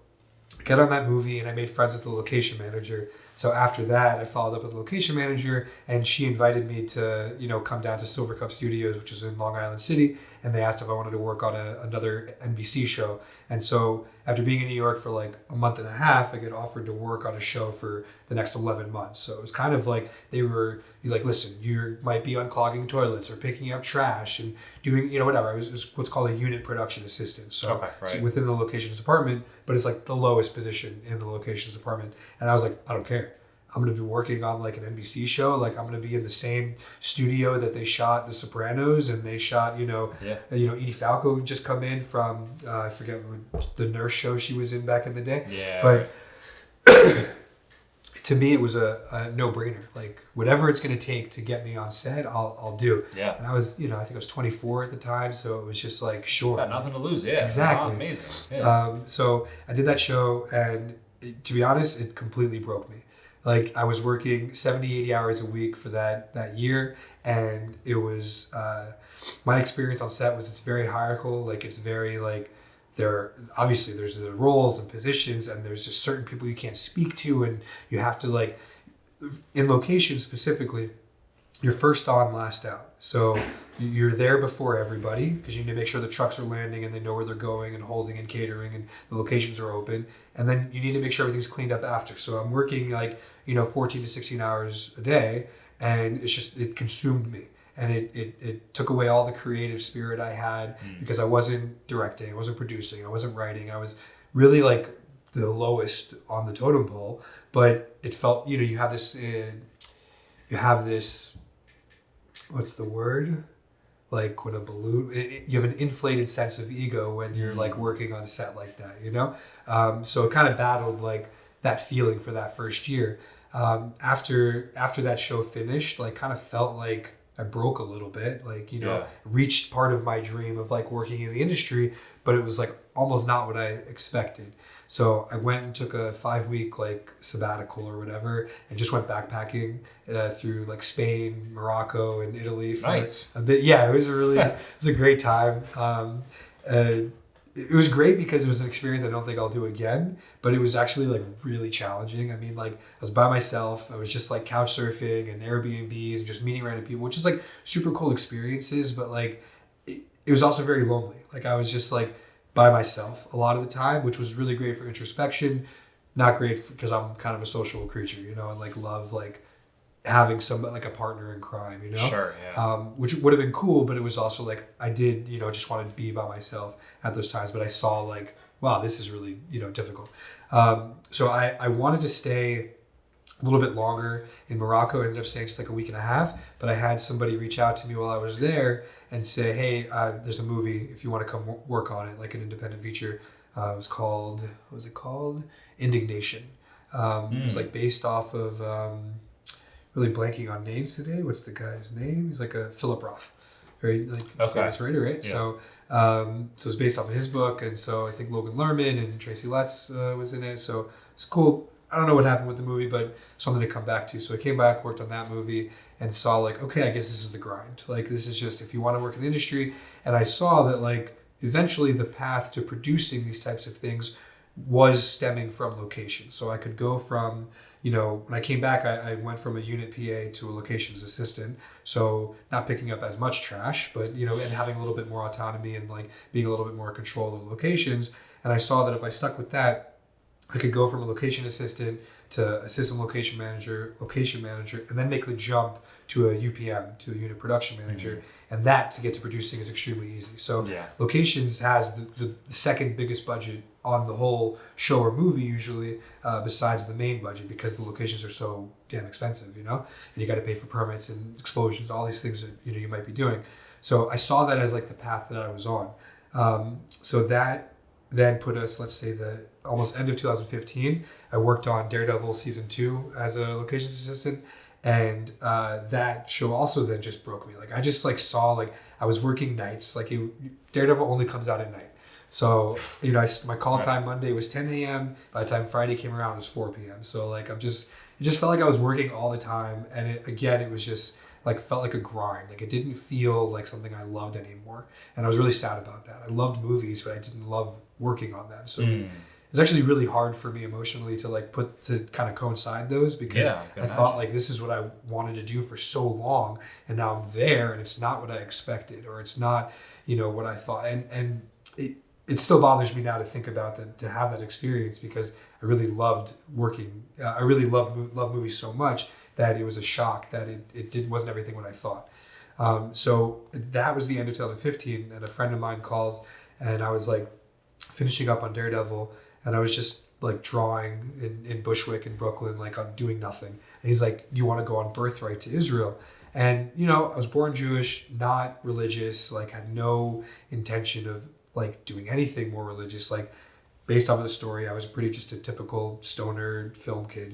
I got on that movie, and I made friends with the location manager. So after that, I followed up with the location manager, and she invited me to, come down to Silver Cup Studios, which is in Long Island City, and they asked if I wanted to work on another NBC show. And so after being in New York for like a month and a half, I get offered to work on a show for the next 11 months. So it was kind of like they were like, listen, you might be unclogging toilets or picking up trash and doing, whatever. I was what's called a unit production assistant. So, so within the locations department, but it's like the lowest position in the locations department. And I was like, I don't care. I'm going to be working on like an NBC show. Like I'm going to be in the same studio that they shot The Sopranos, and they shot, Edie Falco just come in from, I forget what, the Nurse show she was in back in the day. Yeah. But to me, it was a no-brainer. Like whatever it's going to take to get me on set, I'll do. Yeah. And I was, I think I was 24 at the time. So it was just like, sure. Got nothing to lose. Yeah. Exactly. Oh, amazing. Yeah. So I did that show, and to be honest, it completely broke me. Like I was working 70, 80 hours a week for that year. And it was, my experience on set was it's very hierarchical. Like it's very like, there's the roles and positions, and there's just certain people you can't speak to. And you have to like, in location specifically, you're first on, last out. So you're there before everybody because you need to make sure the trucks are landing and they know where they're going and holding and catering and the locations are open. And then you need to make sure everything's cleaned up after. So I'm working like, 14 to 16 hours a day, and it consumed me. And it took away all the creative spirit I had because I wasn't directing, I wasn't producing, I wasn't writing. I was really like the lowest on the totem pole, but it felt, you have this, what's the word? Like when a balloon, you have an inflated sense of ego when you're like working on set like that, So it kind of battled like that feeling for that first year. After that show finished, like kind of felt like I broke a little bit, like, reached part of my dream of like working in the industry, but it was like almost not what I expected. So I went and took a 5-week like sabbatical or whatever, and just went backpacking through like Spain, Morocco, and Italy for a bit. Yeah, it was a great time. It was great because it was an experience I don't think I'll do again, but it was actually like really challenging. I mean, like I was by myself. I was just like couch surfing and Airbnbs and just meeting random people, which is like super cool experiences, but like it was also very lonely. Like I was just like by myself a lot of the time, which was really great for introspection, not great because I'm kind of a social creature, and like love like having somebody like a partner in crime, Sure, yeah. which would have been cool, but it was also like I did, just wanted to be by myself at those times. But I saw like, wow, this is really, difficult. So I wanted to stay a little bit longer in Morocco. I ended up staying just like a week and a half, but I had somebody reach out to me while I was there and say, hey, there's a movie if you want to come work on it, like an independent feature. It was called, what was it called? Indignation. It was like based off of, really blanking on names today. What's the guy's name? He's like a Philip Roth, very like famous writer, right? Yeah. So it's based off of his book, and so I think Logan Lerman and Tracy Letts was in it. So it's cool. I don't know what happened with the movie, but something to come back to. So I came back, worked on that movie, and saw like, okay, I guess this is the grind. Like this is just if you want to work in the industry. And I saw that like eventually the path to producing these types of things was stemming from location. So I could go from, when I came back, I went from a unit PA to a locations assistant. So not picking up as much trash, but, and having a little bit more autonomy and like being a little bit more in control of locations. And I saw that if I stuck with that, I could go from a location assistant to assistant location manager, and then make the jump to a UPM, to a unit production manager. Mm-hmm. And that to get to producing is extremely easy. So locations has the second biggest budget on the whole show or movie usually, besides the main budget, because the locations are so damn expensive, and you got to pay for permits and explosions, all these things that you might be doing. So I saw that as like the path that I was on. So that then put us, let's say the almost end of 2015, I worked on Daredevil season 2 as a locations assistant. And that show also then just broke me. Like I just like saw like I was working nights. Like Daredevil only comes out at night. So, my call time Monday was 10 a.m. By the time Friday came around, it was 4 p.m. So like it just felt like I was working all the time. And it was just like felt like a grind. Like it didn't feel like something I loved anymore. And I was really sad about that. I loved movies, but I didn't love working on them. So it's actually really hard for me emotionally to kind of coincide those, because I thought like this is what I wanted to do for so long, and now I'm there and it's not what I expected, or it's not, what I thought. And it still bothers me now to think about that, to have that experience, because I really loved working. I really love movies so much that it was a shock that it wasn't everything what I thought. So that was the end of 2015, and a friend of mine calls, and I was like finishing up on Daredevil, and I was just like drawing in Bushwick in Brooklyn, like I'm doing nothing. And he's like, do you want to go on birthright to Israel? And, I was born Jewish, not religious, like had no intention of like doing anything more religious. Like based off of the story, I was pretty just a typical stoner film kid,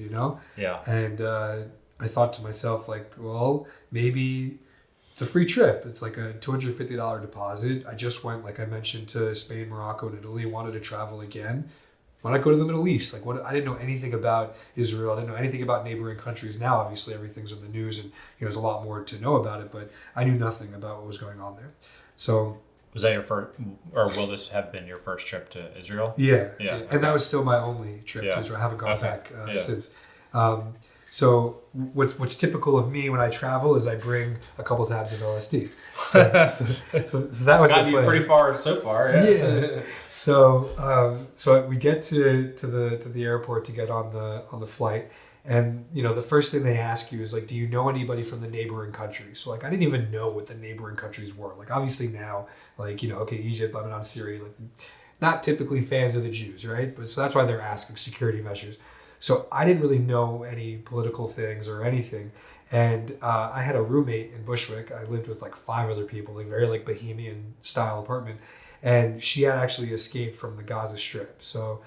Yeah. And I thought to myself like, well, maybe it's a free trip. It's like a $250 deposit. I just went, like I mentioned, to Spain, Morocco, and Italy, wanted to travel again. Why not go to the Middle East? Like I didn't know anything about Israel. I didn't know anything about neighboring countries. Now, obviously, everything's in the news, and there's a lot more to know about it. But I knew nothing about what was going on there. So was that your first, or will this have been your first trip to Israel? Yeah. Okay. And that was still my only trip to Israel. I haven't gone back since. So what's typical of me when I travel is I bring a couple tabs of LSD. So that was the plan. You pretty far so far. Yeah. So we get to the airport to get on the flight, and the first thing they ask you is like, do you know anybody from the neighboring countries? So like I didn't even know what the neighboring countries were. Like obviously now, like okay, Egypt, Lebanon, Syria, like not typically fans of the Jews, right? But so that's why they're asking security measures. So I didn't really know any political things or anything. And I had a roommate in Bushwick. I lived with like 5 other people, like very like bohemian style apartment. And she had actually escaped from the Gaza Strip. So,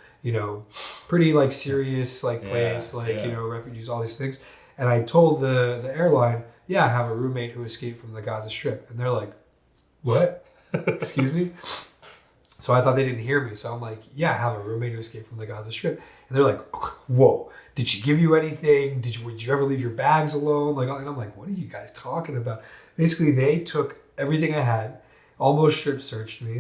pretty like serious like place, refugees, all these things. And I told the airline, I have a roommate who escaped from the Gaza Strip. And they're like, what? Excuse me? So I thought they didn't hear me. So I'm like, I have a roommate who escaped from the Gaza Strip. And they're like, whoa, did she give you anything? Would you ever leave your bags alone? And I'm like, what are you guys talking about? Basically, they took everything I had, almost strip searched me,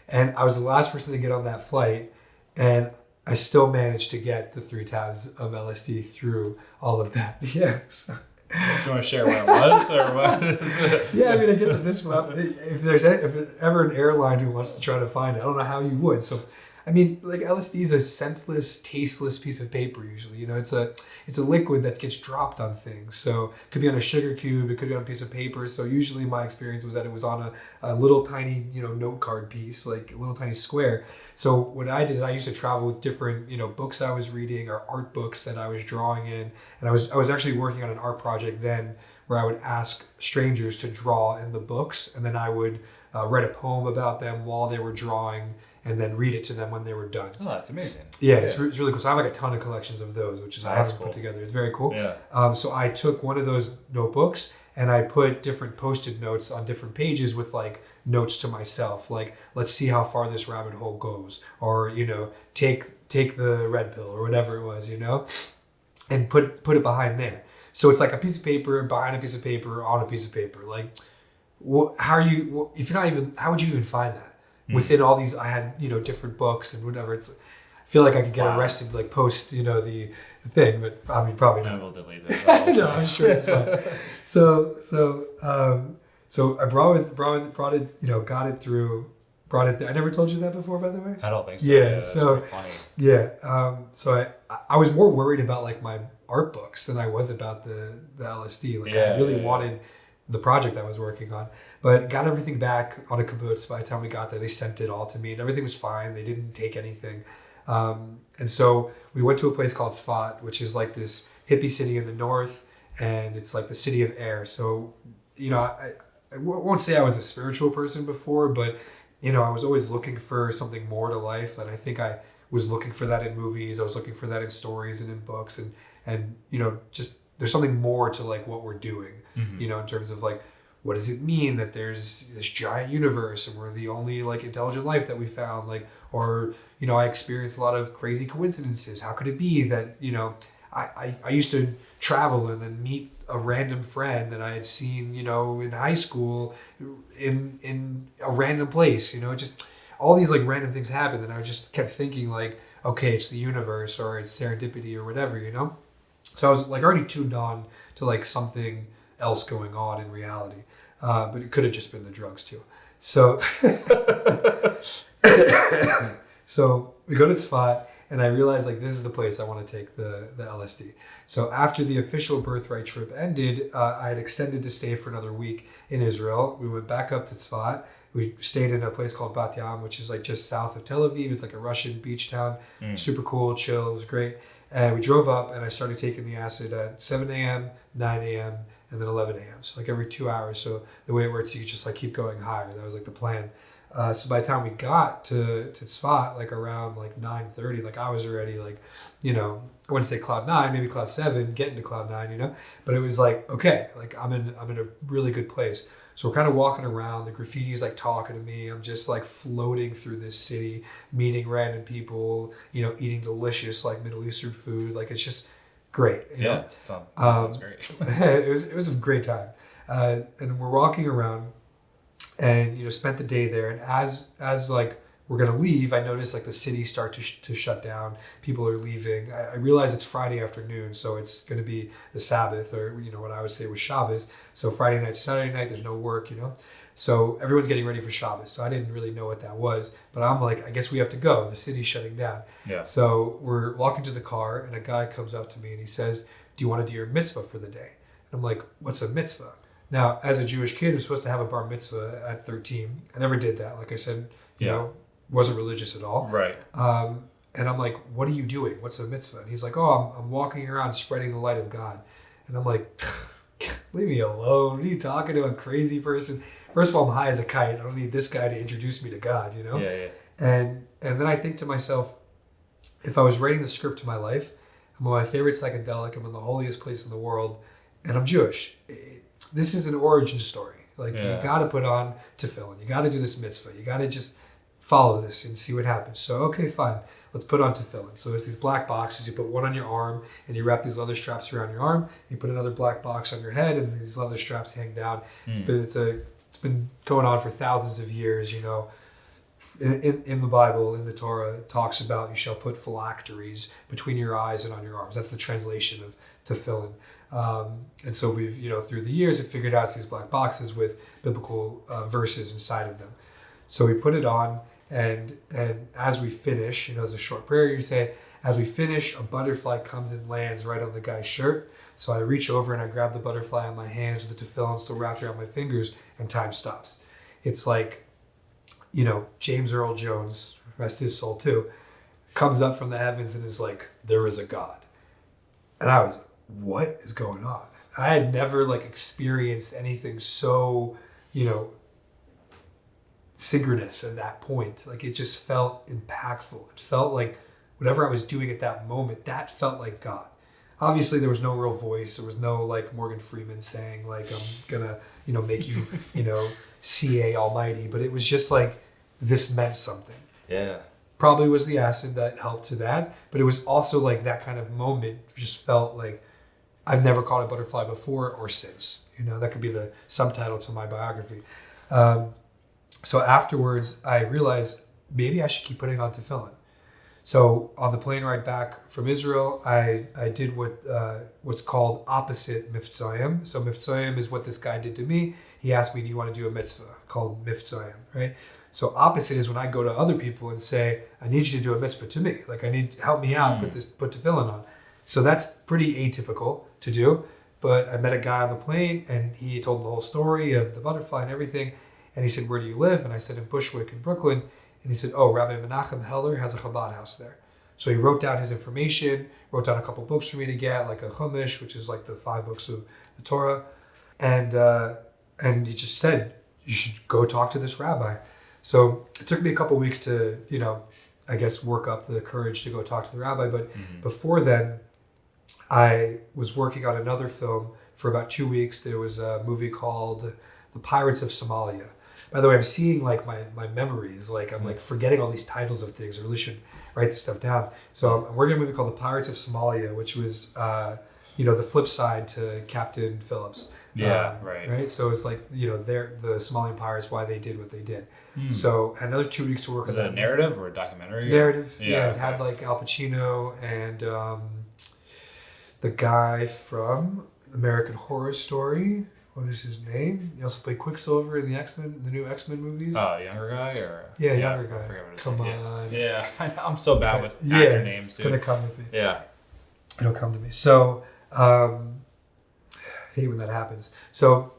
and I was the last person to get on that flight. And I still managed to get the 3 tabs of LSD through all of that. Yeah. So. Do you want to share what it was, or what? I mean, I guess at this point, if there's ever an airline who wants to try to find it, I don't know how you would. So I mean, like LSD is a scentless, tasteless piece of paper usually. You know, it's a liquid that gets dropped on things. So it could be on a sugar cube, it could be on a piece of paper. So usually my experience was that it was on a little tiny, note card piece, like a little tiny square. So what I did is I used to travel with different, books I was reading or art books that I was drawing in. And I was actually working on an art project then where I would ask strangers to draw in the books, and then I would write a poem about them while they were drawing, and then read it to them when they were done. Oh, that's amazing. Yeah, it's really cool. So I have like a ton of collections of those, which is awesome cool. Put together. It's very cool. Yeah. So I took one of those notebooks and I put different Post-it notes on different pages with like notes to myself, like let's see how far this rabbit hole goes, or take the red pill or whatever it was, and put it behind there. So it's like a piece of paper behind a piece of paper on a piece of paper. Like, how would you even find that? Within all these, I had, different books and whatever. I feel like I could get arrested, like post, the thing, but I mean, probably not. I will delete this. No, I'm sure it's fine. So I brought it, got it through, brought it there. I never told you that before, by the way? I don't think so. Yeah, That's so, pretty funny. yeah. So I was more worried about like my art books than I was about the LSD. Like I really wanted the project I was working on, but got everything back on a kibbutz. By the time we got there, they sent it all to me and everything was fine. They didn't take anything. And so we went to a place called Tzfat, which is like this hippie city in the north, and it's like the city of air. So, I won't say I was a spiritual person before, but, I was always looking for something more to life. And I think I was looking for that in movies. I was looking for that in stories and in books, and just there's something more to like what we're doing, in terms of like, what does it mean that there's this giant universe and we're the only like intelligent life that we found, like, or, I experienced a lot of crazy coincidences. How could it be that, I used to travel and then meet a random friend that I had seen, in high school in a random place, just all these like random things happened. And I just kept thinking like, okay, it's the universe or it's serendipity or whatever, So I was like already tuned on to like something else going on in reality. But it could have just been the drugs too. So, so we go to Tzfat and I realized like, this is the place I want to take the LSD. So after the official birthright trip ended, I had extended to stay for another week in Israel. We went back up to Tzfat. We stayed in a place called Bat Yam, which is like just south of Tel Aviv. It's like a Russian beach town. Super cool, chill. It was great. And we drove up and I started taking the acid at 7 a.m., 9 a.m., and then 11 a.m. So like every 2 hours. So the way it works, you just like keep going higher. That was like the plan. So by the time we got to Tzfat, like around like 9:30, like I was already like, I wouldn't say cloud 9, maybe cloud 7, getting to cloud 9, but it was like, okay, like I'm in a really good place. So we're kind of walking around, the graffiti's like talking to me. I'm just like floating through this city, meeting random people, eating delicious like Middle Eastern food. Like it's just great. Yeah, sounds great. it was a great time. And we're walking around and, spent the day there. And as like we're going to leave, I noticed like the city start to shut down. People are leaving. I realize it's Friday afternoon, so it's going to be the Sabbath, or, what I would say was Shabbos. So Friday night to Saturday night, there's no work, So everyone's getting ready for Shabbos. So I didn't really know what that was, but I'm like, I guess we have to go. The city's shutting down. Yeah. So we're walking to the car and a guy comes up to me and he says, do you want to do your mitzvah for the day? And I'm like, what's a mitzvah? Now, as a Jewish kid, I'm supposed to have a bar mitzvah at 13. I never did that. Like I said, wasn't religious at all. Right. And I'm like, what are you doing? What's a mitzvah? And he's like, oh, I'm walking around spreading the light of God. And I'm like, leave me alone. What are you talking to, a crazy person? First of all, I'm high as a kite. I don't need this guy to introduce me to God, Yeah. And then I think to myself, if I was writing the script to my life, I'm on my favorite psychedelic, I'm in the holiest place in the world, and I'm Jewish. This is an origin story. Like, you got to put on tefillin. You got to do this mitzvah. You got to just follow this and see what happens. So, okay, fine. Let's put on tefillin. So it's these black boxes. You put one on your arm and you wrap these leather straps around your arm. You put another black box on your head and these leather straps hang down. It's been going on for thousands of years, In the Bible, in the Torah, it talks about you shall put phylacteries between your eyes and on your arms. That's the translation of tefillin. And so we've, through the years, have figured out it's these black boxes with biblical verses inside of them. So we put it on, And as we finish, it's a short prayer. You say, as we finish, a butterfly comes and lands right on the guy's shirt. So I reach over and I grab the butterfly in my hands, the tefillin still wrapped around my fingers, and time stops. It's like, James Earl Jones, rest his soul too, comes up from the heavens and is like, there is a God. And I was like, what is going on? I had never experienced anything so, synchronous at that point. It just felt impactful. It felt like whatever I was doing at that moment, that felt like God. Obviously, there was no real voice. There was no Morgan Freeman saying I'm gonna, make you, CA Almighty. But it was just this meant something. Yeah. Probably was the acid that helped to that. But it was also that kind of moment just felt like I've never caught a butterfly before or since. That could be the subtitle to my biography. So afterwards, I realized maybe I should keep putting on tefillin. So on the plane ride back from Israel, I did what's called opposite miftzayim. So miftzayim is what this guy did to me. He asked me, do you want to do a mitzvah called miftzayim, right? So opposite is when I go to other people and say, I need you to do a mitzvah to me. I need to help me out, put tefillin on. So that's pretty atypical to do. But I met a guy on the plane and he told me the whole story of the butterfly and everything. And he said, where do you live? And I said, in Bushwick in Brooklyn. And he said, oh, Rabbi Menachem Heller has a Chabad house there. So he wrote down his information, wrote down a couple books for me to get, a Chumash, which is the 5 books of the Torah. And he just said, you should go talk to this rabbi. So it took me a couple weeks to, I guess work up the courage to go talk to the rabbi. But before then, I was working on another film for about 2 weeks. There was a movie called The Pirates of Somalia. By the way, I'm seeing my memories. I'm forgetting all these titles of things. I really should write this stuff down. So I'm working on a movie called The Pirates of Somalia, which was, the flip side to Captain Phillips. Yeah, right. Right. So it's they're the Somalian pirates, why they did what they did. So I had another 2 weeks to work on that. Was it a narrative or a documentary? Narrative. Yeah. Yeah, it had Al Pacino and the guy from American Horror Story. What is his name? He also played Quicksilver in the new X-Men movies. Oh, younger guy or? Yeah, younger guy. I forget what his Come name. on. Yeah, I'm so bad with actor names, dude. It's gonna come with me. Yeah. It'll come to me. So, hate when that happens. So,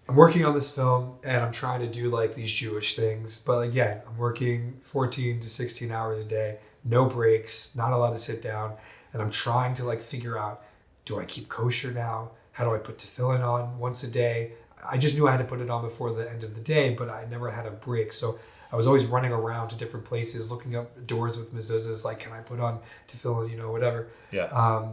I'm working on this film and I'm trying to do these Jewish things, but again, I'm working 14 to 16 hours a day, no breaks, not allowed to sit down, and I'm trying to figure out, do I keep kosher now? How do I put tefillin on once a day? I just knew I had to put it on before the end of the day, but I never had a break. So I was always running around to different places, looking up doors with mezuzahs, can I put on tefillin, whatever. Yeah.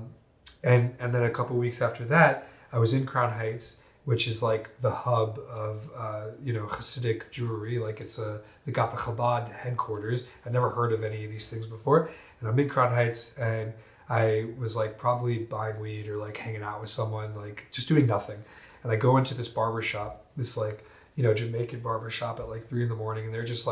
And then a couple weeks after that, I was in Crown Heights, which is the hub of, Hasidic Jewry. They got the Chabad headquarters. I'd never heard of any of these things before. And I'm in Crown Heights and I was probably buying weed or hanging out with someone, just doing nothing. And I go into this barbershop, this Jamaican barbershop at 3 a.m. and they're just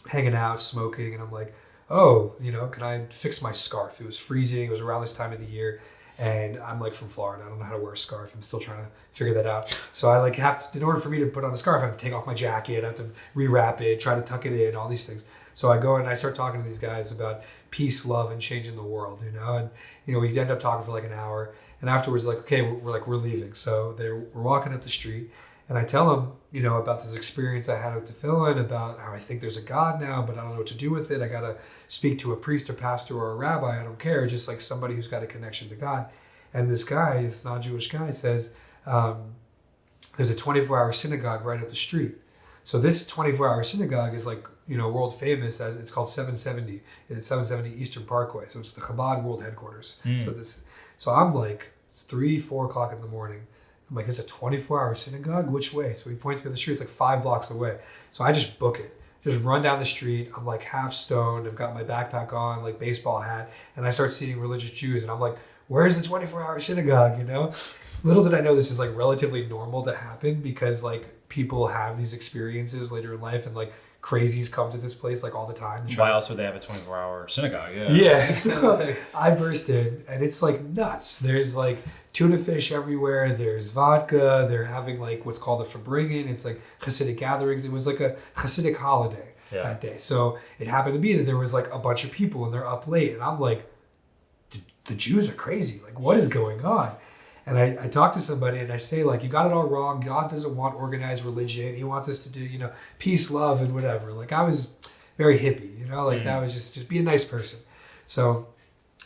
hanging out, smoking. And I'm like, oh, can I fix my scarf? It was freezing. It was around this time of the year. And I'm from Florida. I don't know how to wear a scarf. I'm still trying to figure that out. So I have to, in order for me to put on a scarf, I have to take off my jacket. I have to rewrap it, try to tuck it in, all these things. So I go and I start talking to these guys about peace, love, and changing the world, and we end up talking for an hour, and afterwards okay, we're leaving. So we're walking up the street, and I tell them about this experience I had with tefillin, about how I think there's a God now, but I don't know what to do with it. I gotta speak to a priest or pastor or a rabbi. I don't care, just somebody who's got a connection to God. And this guy, this non-Jewish guy, says there's a 24-hour synagogue right up the street. So this 24-hour synagogue is world famous as it's called 770. It's 770 Eastern Parkway. So it's the Chabad World Headquarters. So I'm it's 3-4 o'clock in the morning. I'm it's a 24-hour synagogue? Which way? So he points me on the street. It's 5 blocks away. So I just book it. Just run down the street. I'm half stoned. I've got my backpack on, baseball hat. And I start seeing religious Jews. And I'm where's the 24-hour synagogue, Little did I know this is relatively normal to happen because people have these experiences later in life and crazies come to this place all the time. Why else would they have a 24-hour synagogue? Yeah. Yeah. So I burst in and it's nuts. There's tuna fish everywhere. There's vodka. They're having what's called a Farbringen. It's Hasidic gatherings. It was a Hasidic holiday. that day. So it happened to be that there was like a bunch of people and they're up late. And I'm like, the Jews are crazy. Like, what is going on? And I talk to somebody and I say, like, you got it all wrong. God doesn't want organized religion. He wants us to do, peace, love, and whatever. Like, I was very hippie, like that was just be a nice person. So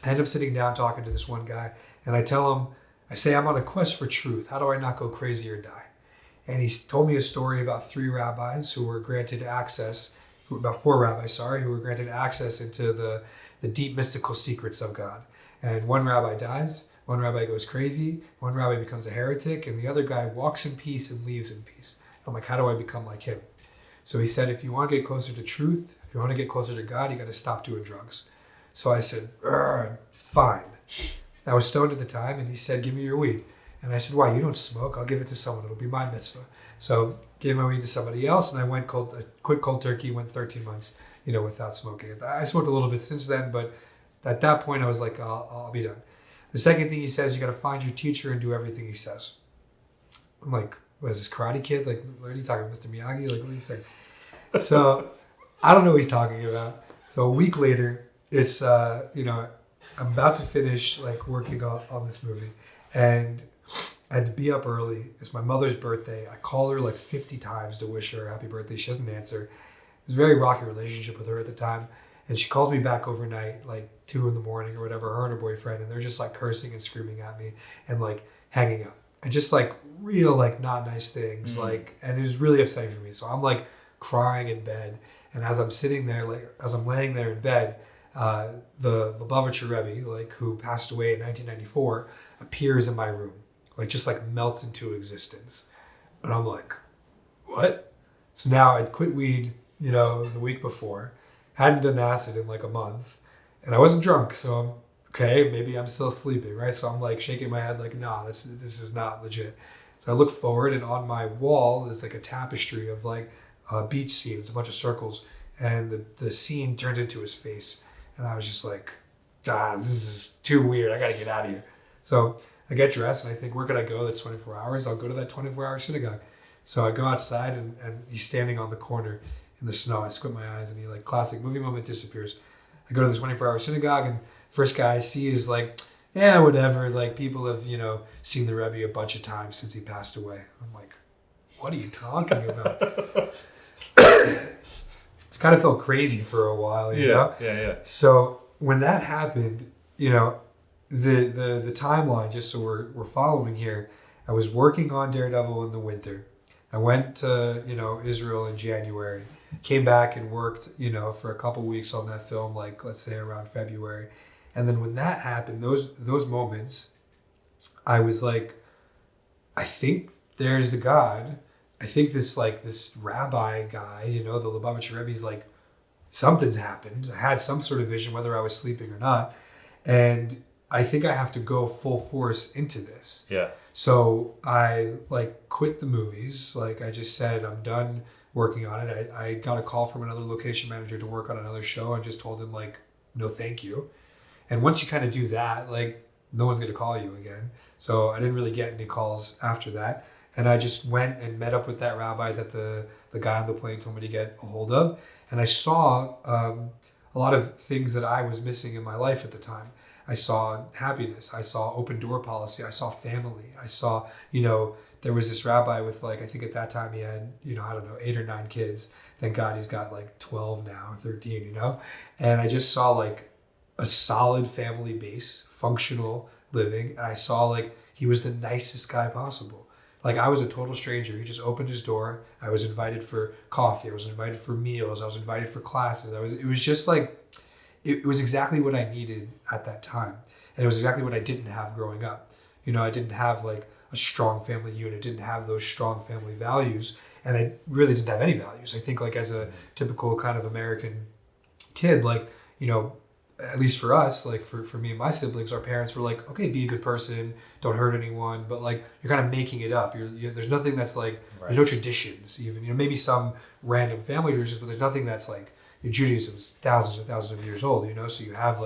I end up sitting down talking to this one guy and I tell him, I say, I'm on a quest for truth. How do I not go crazy or die? And he told me a story about about 4 rabbis, who were granted access into the deep mystical secrets of God. And one rabbi dies, one rabbi goes crazy, one rabbi becomes a heretic, and the other guy walks in peace and leaves in peace. I'm like, how do I become like him? So he said, if you want to get closer to truth, if you want to get closer to God, you got to stop doing drugs. So I said, fine. I was stoned at the time, and he said, give me your weed. And I said, why? You don't smoke. I'll give it to someone. It'll be my mitzvah. So gave my weed to somebody else, and I quit cold turkey, went 13 months, without smoking. I smoked a little bit since then, but at that point, I was like, I'll be done. The second thing he says, you got to find your teacher and do everything he says. I'm like, what is this, Karate Kid? Like, what are you talking about, Mr. Miyagi? Like, what are you saying? So I don't know what he's talking about. So a week later, it's, I'm about to finish like working on this movie, and I had to be up early. It's my mother's birthday. I call her like 50 times to wish her a happy birthday. She doesn't answer. It was a very rocky relationship with her at the time. And she calls me back overnight, like 2 a.m. or whatever, her and her boyfriend. And they're just like cursing and screaming at me and like hanging up. And just like real, like not nice things. And it was really upsetting for me. So I'm like crying in bed. And as I'm sitting there, like as I'm laying there in bed, the Lubavitcher Rebbe, like who passed away in 1994, appears in my room. Like just like melts into existence. And I'm like, what? So now I'd quit weed, the week before, hadn't done acid in like a month, and I wasn't drunk. So I'm okay, maybe I'm still sleeping, right? So I'm like shaking my head like, nah, this is not legit. So I look forward, and on my wall is like a tapestry of like beach scenes, a bunch of circles, and the scene turned into his face. And I was just like, this is too weird. I gotta get out of here. So I get dressed and I think, where could I go that's 24 hours? I'll go to that 24-hour synagogue. So I go outside and he's standing on the corner in the snow. I squint my eyes and he like classic movie moment disappears. I go to the 24-hour synagogue and first guy I see is like, yeah, whatever. Like people have, seen the Rebbe a bunch of times since he passed away. I'm like, what are you talking about? It's kind of felt crazy for a while, you know? Yeah. So when that happened, the timeline, just so we're following here, I was working on Daredevil in the winter. I went to, Israel in January, came back and worked, for a couple weeks on that film, like let's say around February. And then when that happened, those moments, I was like, I think there's a God. I think this rabbi guy, the Lubavitcher Rebbe, is like, something's happened. I had some sort of vision, whether I was sleeping or not. And I think I have to go full force into this. Yeah. So I quit the movies. Like I just said, I'm done working on it. I got a call from another location manager to work on another show and just told him no, thank you. And once you kind of do that, no one's going to call you again. So I didn't really get any calls after that. And I just went and met up with that rabbi that the guy on the plane told me to get a hold of. And I saw a lot of things that I was missing in my life at the time. I saw happiness. I saw open door policy. I saw family. I saw, there was this rabbi with I think at that time he had, 8 or 9 kids. Thank God he's got 12 now, 13, And I just saw a solid family base, functional living. And I saw he was the nicest guy possible. I was a total stranger. He just opened his door. I was invited for coffee. I was invited for meals. I was invited for classes. It was just it was exactly what I needed at that time. And it was exactly what I didn't have growing up. I didn't have a strong family unit, didn't have those strong family values. And I really didn't have any values. I think as a typical kind of American kid, at least for us, for me and my siblings, our parents were okay, be a good person, don't hurt anyone, but you're kind of making it up. There's nothing that's right. There's no traditions even, maybe some random family traditions, but there's nothing that's Judaism is thousands and thousands of years old, so you have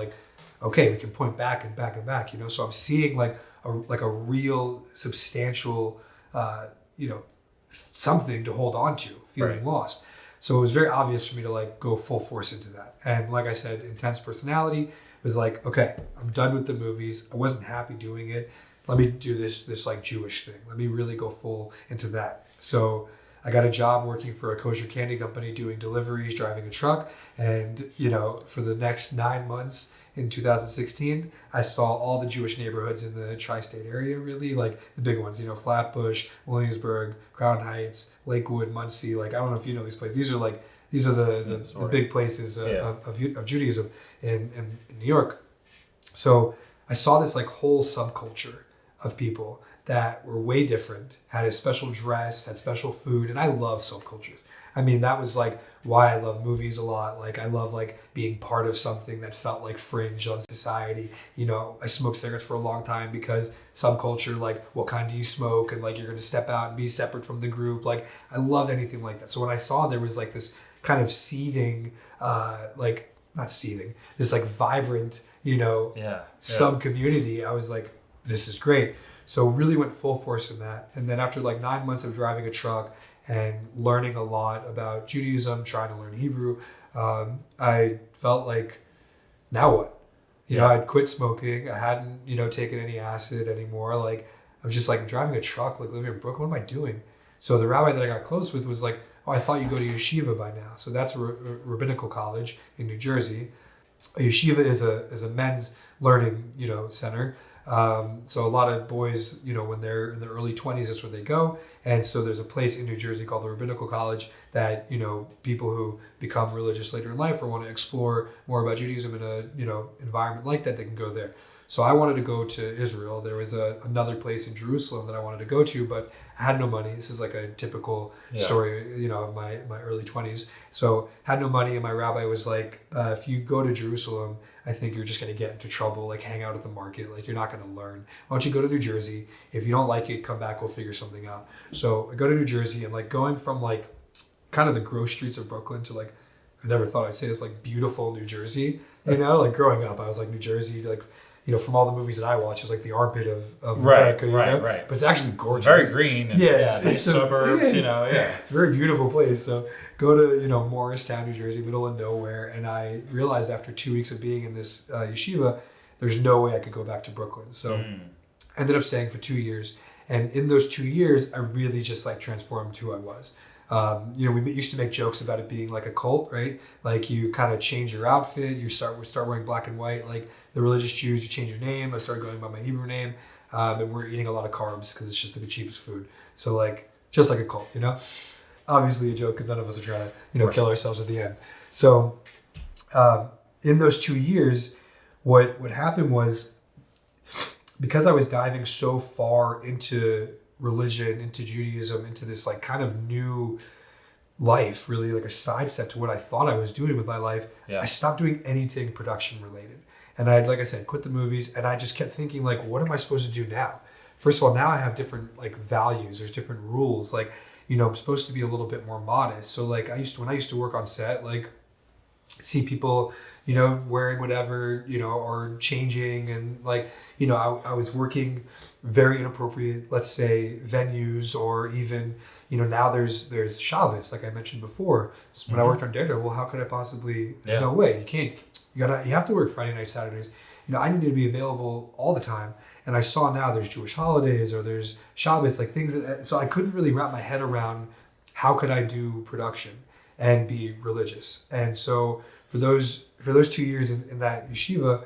okay, we can point back and back and back, so I'm seeing a real substantial, something to hold on to, feeling lost. So it was very obvious for me to like go full force into that. And like I said, intense personality was like, okay, I'm done with the movies. I wasn't happy doing it. Let me do this like Jewish thing. Let me really go full into that. So I got a job working for a kosher candy company doing deliveries, driving a truck. And, for the next 9 months in 2016, I saw all the Jewish neighborhoods in the tri-state area, really, like the big ones, Flatbush, Williamsburg, Crown Heights, Lakewood, Muncie. Like, I don't know if you know these places. These are the big places of Judaism in New York. So I saw this like whole subculture of people that were way different, had a special dress, had special food, and I love subcultures. I mean, that was like why I love movies a lot. Like I love like being part of something that felt like fringe on society. I smoked cigarettes for a long time because subculture, like what kind do you smoke? And like you're going to step out and be separate from the group. Like I loved anything like that. So when I saw there was like this kind of seething, this like vibrant, sub community, I was like, this is great. So really went full force in that. And then after like 9 months of driving a truck and learning a lot about Judaism, trying to learn Hebrew, I felt like, now what? I'd quit smoking. I hadn't, taken any acid anymore. Like, I was just like, I'm driving a truck, like living in Brooklyn. What am I doing? So the rabbi that I got close with was like, oh, I thought you go to yeshiva by now. So that's a rabbinical college in New Jersey. A yeshiva is a men's learning, center. So a lot of boys, when they're in their early 20s, that's where they go. And so there's a place in New Jersey called the Rabbinical College that, people who become religious later in life or want to explore more about Judaism in a, environment like that, they can go there. So I wanted to go to Israel. There was another place in Jerusalem that I wanted to go to, but I had no money. This is like a typical story, of my early 20s. So had no money, and my rabbi was like, if you go to Jerusalem, I think you're just going to get into trouble, like hang out at the market, like you're not going to learn. Why don't you go to New Jersey? If you don't like it, come back, we'll figure something out. So I go to New Jersey, and like going from like kind of the gross streets of Brooklyn to like, I never thought I'd say this, like beautiful New Jersey, like growing up, I was like New Jersey, like, from all the movies that I watched, it was like the armpit of America, right. But it's actually gorgeous. It's very green. And, it's suburbs, It's a very beautiful place. So go to, Morristown, New Jersey, middle of nowhere. And I realized after 2 weeks of being in this yeshiva, there's no way I could go back to Brooklyn. So I ended up staying for 2 years. And in those 2 years, I really just like transformed who I was. We used to make jokes about it being like a cult, right? Like you kind of change your outfit, we start wearing black and white, like the religious Jews, you change your name. I started going by my Hebrew name, and we're eating a lot of carbs because it's just like the cheapest food. So like, just like a cult, Obviously a joke because none of us are trying to, kill ourselves at the end. So in those 2 years, what happened was, because I was diving so far into religion, into Judaism, into this like kind of new life, really like a sidestep to what I thought I was doing with my life, I stopped doing anything production related. And I, like I said, quit the movies, and I just kept thinking like, what am I supposed to do now? First of all, now I have different like values. There's different rules. Like, I'm supposed to be a little bit more modest. So like when I used to work on set, like see people, wearing whatever, or changing, and like, I was working very inappropriate, let's say, venues, or even, now there's Shabbos, like I mentioned before. So when I worked on Daredevil, how could I possibly? No way, you can't. You have to work Friday nights, Saturdays. I needed to be available all the time. And I saw now there's Jewish holidays or there's Shabbos, like things that. So I couldn't really wrap my head around how could I do production and be religious. And so for those 2 years in that yeshiva,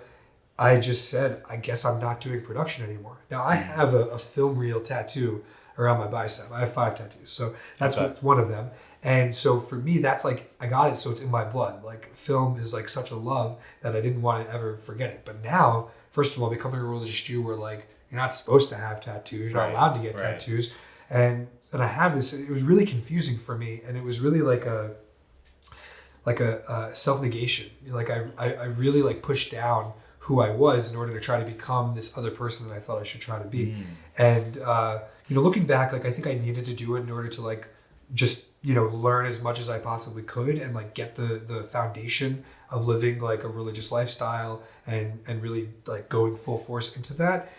I just said, I guess I'm not doing production anymore. Now I have a film reel tattoo around my bicep. I have 5 tattoos. So that's one of them. And so for me, that's like, I got it, so it's in my blood. Like film is like such a love that I didn't want to ever forget it. But now, first of all, becoming a religious Jew where like, you're not supposed to have tattoos, you're not allowed to get tattoos. And I have this, it was really confusing for me. And it was really like a self-negation. Like I really like pushed down who I was in order to try to become this other person that I thought I should try to be. And, looking back, like I think I needed to do it in order to like, just, learn as much as I possibly could and like get the foundation of living like a religious lifestyle and really like going full force into that.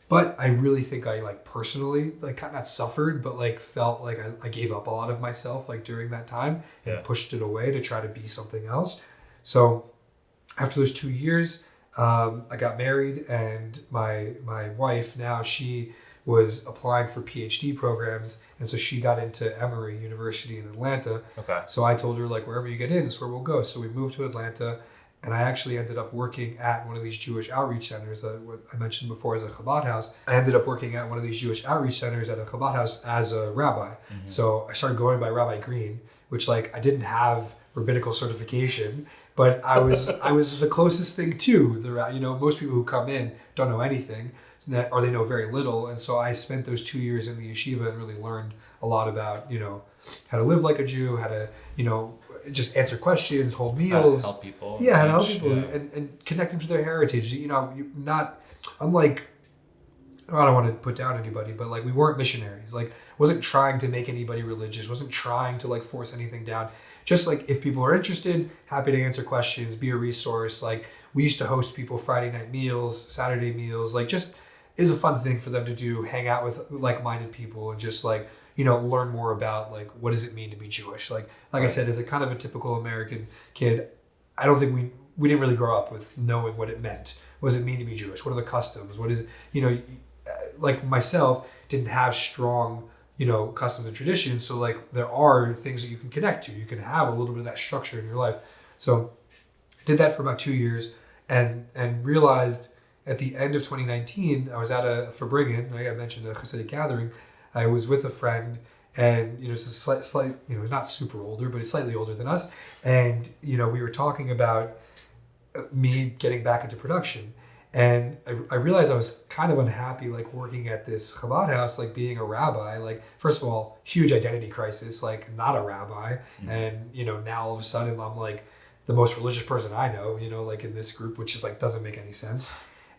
But I really think I like personally, like not suffered, but like felt like I gave up a lot of myself like during that time and pushed it away to try to be something else. So after those 2 years, I got married, and my wife now, she was applying for PhD programs, and so she got into Emory University in Atlanta. Okay. So I told her, like, wherever you get in is where we'll go. So we moved to Atlanta, and I actually ended up working at one of these Jewish outreach centers, what I mentioned before as a Chabad house. I ended up working at one of these Jewish outreach centers at a Chabad house as a rabbi. Mm-hmm. So I started going by Rabbi Green, which like I didn't have rabbinical certification, but I was the closest thing to the, you know, most people who come in don't know anything, or they know very little. And so I spent those 2 years in the yeshiva and really learned a lot about, you know, how to live like a Jew, how to, you know, just answer questions, hold meals. How to help people. Yeah, how to help people and connect them to their heritage. You know, not unlike, I don't want to put down anybody, but like we weren't missionaries. Like wasn't trying to make anybody religious, wasn't trying to like force anything down. Just like if people are interested, happy to answer questions, be a resource. Like we used to host people Friday night meals, Saturday meals, like just is a fun thing for them to do, hang out with like-minded people and just like, you know, learn more about like what does it mean to be Jewish. Like right. I said, as a kind of a typical American kid, I don't think we didn't really grow up with knowing what it meant. What does it mean to be Jewish? What are the customs? What is, you know, like myself didn't have strong, you know, customs and traditions. So like there are things that you can connect to. You can have a little bit of that structure in your life. So did that for about 2 years and realized at the end of 2019, I was at a Farbrengen, like I mentioned, a Hasidic gathering. I was with a friend, and, you know, it's a slight, you know, not super older, but he's slightly older than us. And, you know, we were talking about me getting back into production. And I realized I was kind of unhappy, like working at this Chabad house, like being a rabbi, like, first of all, huge identity crisis, like not a rabbi. Mm-hmm. And, you know, now all of a sudden I'm like the most religious person I know, you know, like in this group, which is like, doesn't make any sense.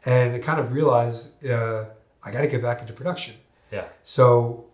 And I kind of realized I got to get back into production. Yeah. So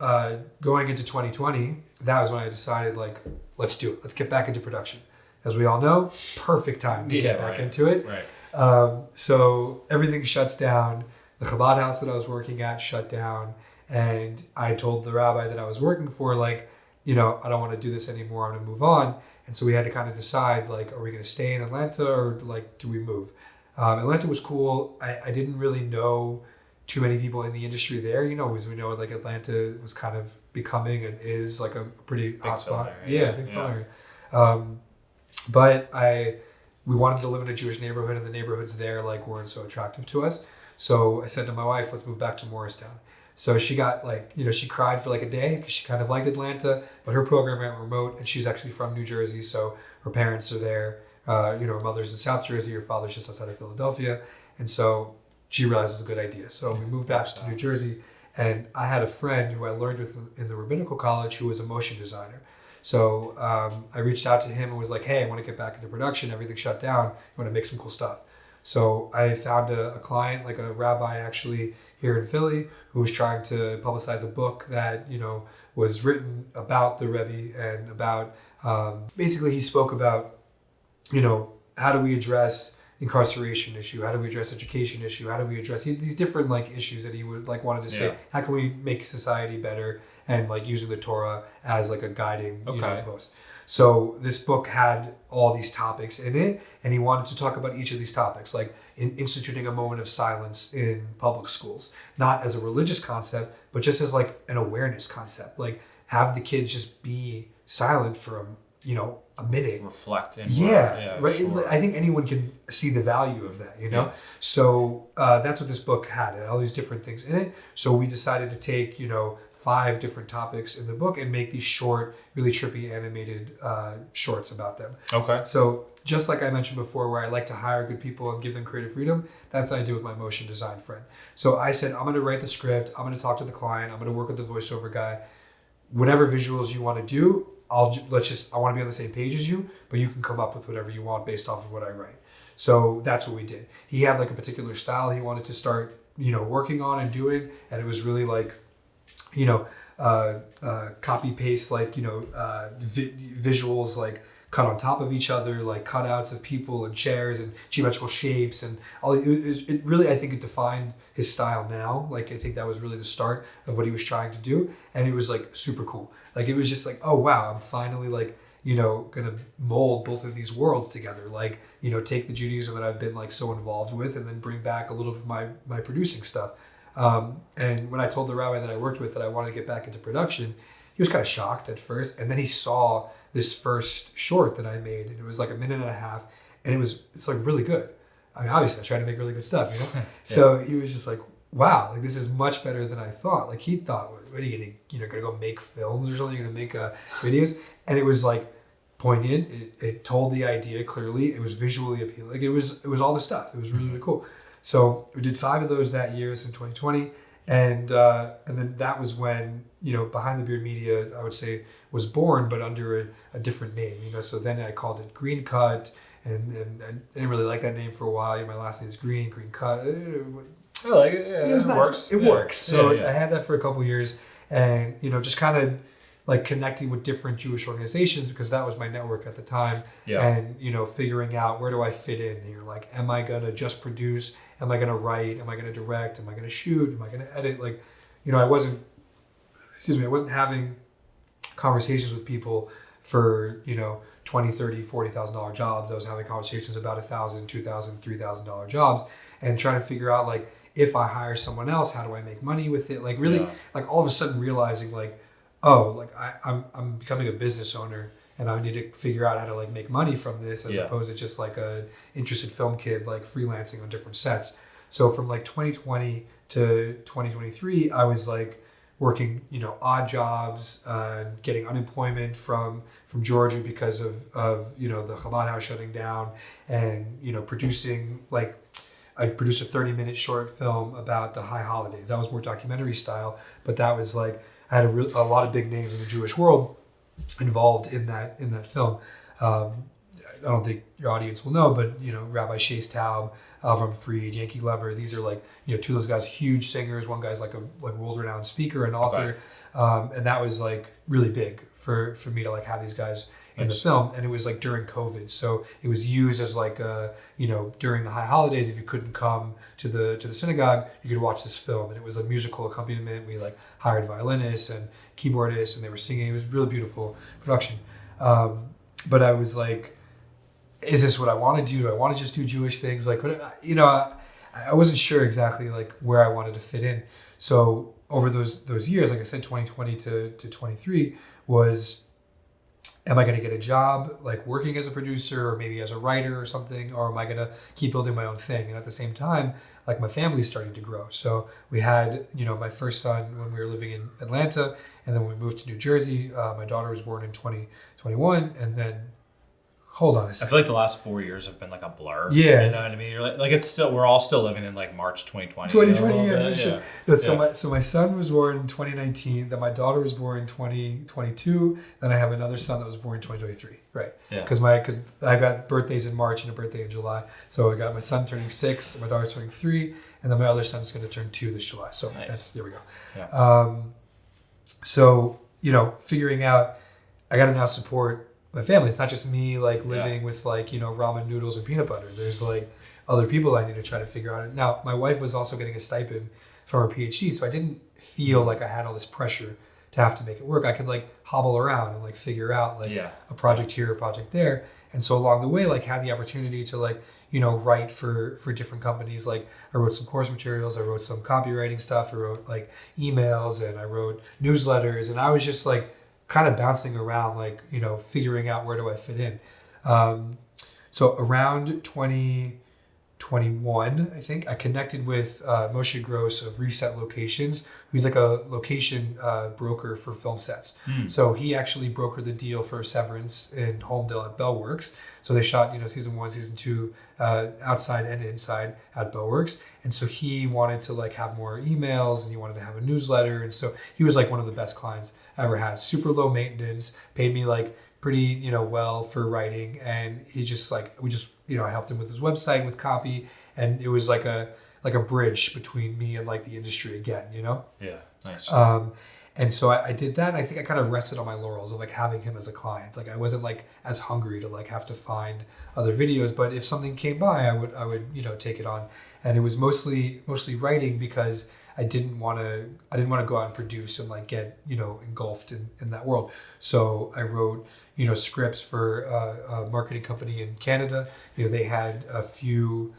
going into 2020, that was when I decided, like, let's do it. Let's get back into production. As we all know, perfect time to get back into it. Right. So everything shuts down. The Chabad house that I was working at shut down. And I told the rabbi that I was working for, like, you know, I don't want to do this anymore. I'm going to move on. And so we had to kind of decide, like, are we going to stay in Atlanta or, like, do we move? Atlanta was cool. I didn't really know too many people in the industry there, you know, as we know, like Atlanta was kind of becoming and is like a pretty hot spot. Yeah, big film area. But we wanted to live in a Jewish neighborhood, and the neighborhoods there like weren't so attractive to us. So I said to my wife, let's move back to Morristown. So she got like, you know, she cried for like a day because she kind of liked Atlanta, but her program went remote, and she's actually from New Jersey. So her parents are there. You know, her mother's in South Jersey, her father's just outside of Philadelphia. And so she realized it was a good idea. So we moved back to New Jersey, and I had a friend who I learned with in the rabbinical college who was a motion designer. So I reached out to him and was like, hey, I want to get back into production. Everything shut down. I want to make some cool stuff. So I found a client, like a rabbi actually here in Philly, who was trying to publicize a book that, you know, was written about the Rebbe and about, basically he spoke about, you know, how do we address incarceration issue? How do we address education issue? How do we address these different like issues that he would like wanted to say? How can we make society better? And like using the Torah as like a guiding you know, post. So this book had all these topics in it, and he wanted to talk about each of these topics, like instituting a moment of silence in public schools, not as a religious concept, but just as like an awareness concept. Like have the kids just be silent for a minute. Reflect. Right. Sure. I think anyone can see the value of that, you know? Yeah. So that's what this book had, all these different things in it. So we decided to take, 5 different topics in the book and make these short, really trippy animated shorts about them. Okay. So just like I mentioned before, where I like to hire good people and give them creative freedom, that's what I do with my motion design friend. So I said, I'm going to write the script. I'm going to talk to the client. I'm going to work with the voiceover guy. Whatever visuals you want to do, I want to be on the same page as you, but you can come up with whatever you want based off of what I write. So that's what we did. He had like a particular style he wanted to start, working on and doing. And it was really like, copy paste, like, visuals, like cut on top of each other, like cutouts of people and chairs and geometrical shapes and all. It really, I think it defined his style now. Like, I think that was really the start of what he was trying to do. And it was like super cool. Like, it was just like, oh wow, I'm finally like, gonna mold both of these worlds together. Like, take the Judaism that I've been like so involved with and then bring back a little bit of my producing stuff. And when I told the rabbi that I worked with that I wanted to get back into production, he was kind of shocked at first. And then he saw this first short that I made, and it was like a minute and a half, and it's like really good. I mean, obviously I try to make really good stuff, Yeah. So he was just like, wow, like this is much better than I thought. Like he thought, what are you gonna go make films or something? You're gonna make videos? And it was like poignant. It told the idea clearly. It was visually appealing. Like it was all the stuff. It was really, really cool. So we did 5 of those that year, so in 2020. And then that was when, Behind the Beard Media, I would say, was born, but under a different name, So then I called it Green Cut, and I didn't really like that name for a while. My last name is Green Cut. I like it. Yeah, it was nice. Works. It works. So yeah. I had that for a couple of years, and just kind of like connecting with different Jewish organizations, because that was my network at the time. Yeah. And figuring out, where do I fit in here? Like, am I gonna just produce? Am I gonna write? Am I gonna direct? Am I gonna shoot? Am I gonna edit? Like, I wasn't having conversations with people for $20,000, $30,000, $40,000 jobs. I was having conversations about $1,000, $2,000, $3,000 jobs, and trying to figure out, like, if I hire someone else, how do I make money with it? Like, really, like all of a sudden realizing, like, oh, like I'm becoming a business owner, and I need to figure out how to like make money from this, as opposed to just like a interested film kid like freelancing on different sets. So from like 2020 to 2023, I was like working, odd jobs, getting unemployment from Georgia because of the Chabad house shutting down, and producing like. I produced a 30-minute short film about the high holidays. That was more documentary style, but that was like I had a lot of big names in the Jewish world involved in that film. I don't think your audience will know, but Rabbi Shays Taub, Avram Fried, Yankee Leber. These are like two of those guys, huge singers. One guy's like a world-renowned speaker and author, and that was like really big for me to like have these guys in the film. And it was like during COVID, so it was used as like during the high holidays, if you couldn't come to the synagogue, you could watch this film, and it was a musical accompaniment. We like hired violinists and keyboardists, and they were singing. It was a really beautiful production. But I was like, is this what I want to do? Do I want to just do Jewish things? Like, I wasn't sure exactly like where I wanted to fit in. So over those years, like I said, 2020 to 23 was, am I going to get a job like working as a producer or maybe as a writer or something? Or am I going to keep building my own thing? And at the same time, like my family's starting to grow. So we had, my first son when we were living in Atlanta, and then when we moved to New Jersey, my daughter was born in 2021. And then, hold on a I second. feel like the last 4 years have been like a blur. Yeah. You know what I mean? You're like it's still, we're all still living in like March 2020. 2020, yeah, for bit, sure. No, so my son was born in 2019. Then my daughter was born in 2022. Then I have another son that was born in 2023. Right. Yeah. Because I got birthdays in March and a birthday in July. So I got my son turning 6, my daughter's turning 3, and then my other son's going to turn 2 this July. So there we go. Yeah. So figuring out, I got to now support my family. It's not just me like living with like ramen noodles and peanut butter. There's like other people I need to try to figure out. Now my wife was also getting a stipend from her PhD, so I didn't feel like I had all this pressure to have to make it work. I could like hobble around and like figure out like a project here, a project there. And so along the way, like had the opportunity to like write for different companies. Like I wrote some course materials, I wrote some copywriting stuff, I wrote like emails, and I wrote newsletters, and I was just like kind of bouncing around, like, figuring out where do I fit in. So around 2021, I think, I connected with Moshe Gross of Reset Locations, who's like a location broker for film sets. So he actually brokered the deal for Severance in Holmdel at Bellworks. So they shot, season 1, season 2, outside and inside at Bellworks. And so he wanted to like have more emails, and he wanted to have a newsletter. And so he was like one of the best clients I ever had. Super low maintenance, paid me like pretty, well for writing. And he just like, I helped him with his website, with copy. And it was like a bridge between me and like the industry again, Yeah. Nice. And so I did that. And I think I kind of rested on my laurels of like having him as a client. Like I wasn't like as hungry to like have to find other videos, but if something came by, I would, take it on. And it was mostly writing because I didn't want to go out and produce and like get, engulfed in that world. So I wrote, scripts for a marketing company in Canada. They had a few,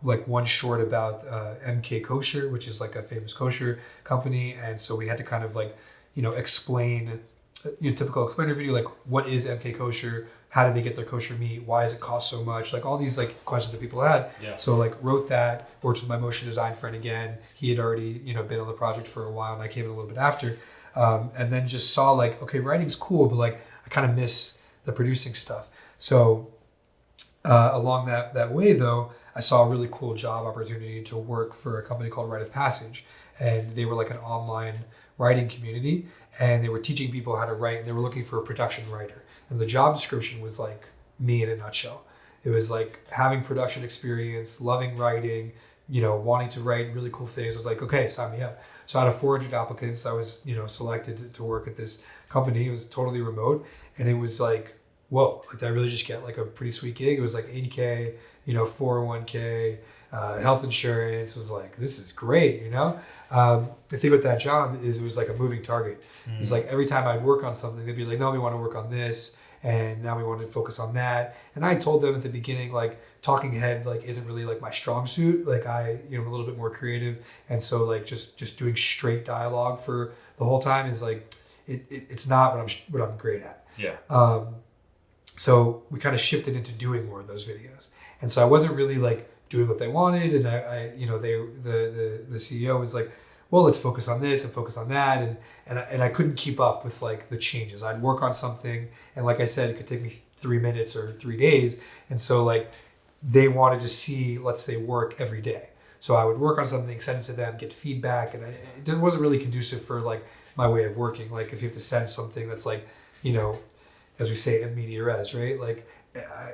like one short about MK Kosher, which is like a famous kosher company. And so we had to kind of like, explain, typical explainer video, like what is MK Kosher? How do they get their kosher meat? Why does it cost so much? Like all these like questions that people had. Yeah. So like wrote that, worked with my motion design friend again. He had already, been on the project for a while and I came in a little bit after. And then just saw like, okay, writing's cool, but like I kind of miss the producing stuff. So along that way though, I saw a really cool job opportunity to work for a company called Rite of Passage. And they were like an online writing community and they were teaching people how to write and they were looking for a production writer. And the job description was like me in a nutshell. It was like having production experience, loving writing, wanting to write really cool things. I was like, okay, sign me up. So out of 400 applicants, I was, selected to work at this company. It was totally remote. And it was like, whoa, like did I really just get like a pretty sweet gig? It was like $80K, 401k, health insurance. Was like, this is great, The thing with that job is it was like a moving target. It's like every time I'd work on something, they'd be like, no, we want to work on this. And now we want to focus on that. And I told them at the beginning, like talking head, like isn't really like my strong suit. Like I'm a little bit more creative. And so like just doing straight dialogue for the whole time is like, it's not what I'm great at. Yeah. So we kind of shifted into doing more of those videos. And so I wasn't really like doing what they wanted. And the CEO was like, well, let's focus on this and focus on that. And I couldn't keep up with like the changes. I'd work on something. And like I said, it could take me 3 minutes or 3 days. And so like they wanted to see, let's say, work every day. So I would work on something, send it to them, get feedback. And it wasn't really conducive for like my way of working. Like if you have to send something that's like, as we say, in media res, right? Like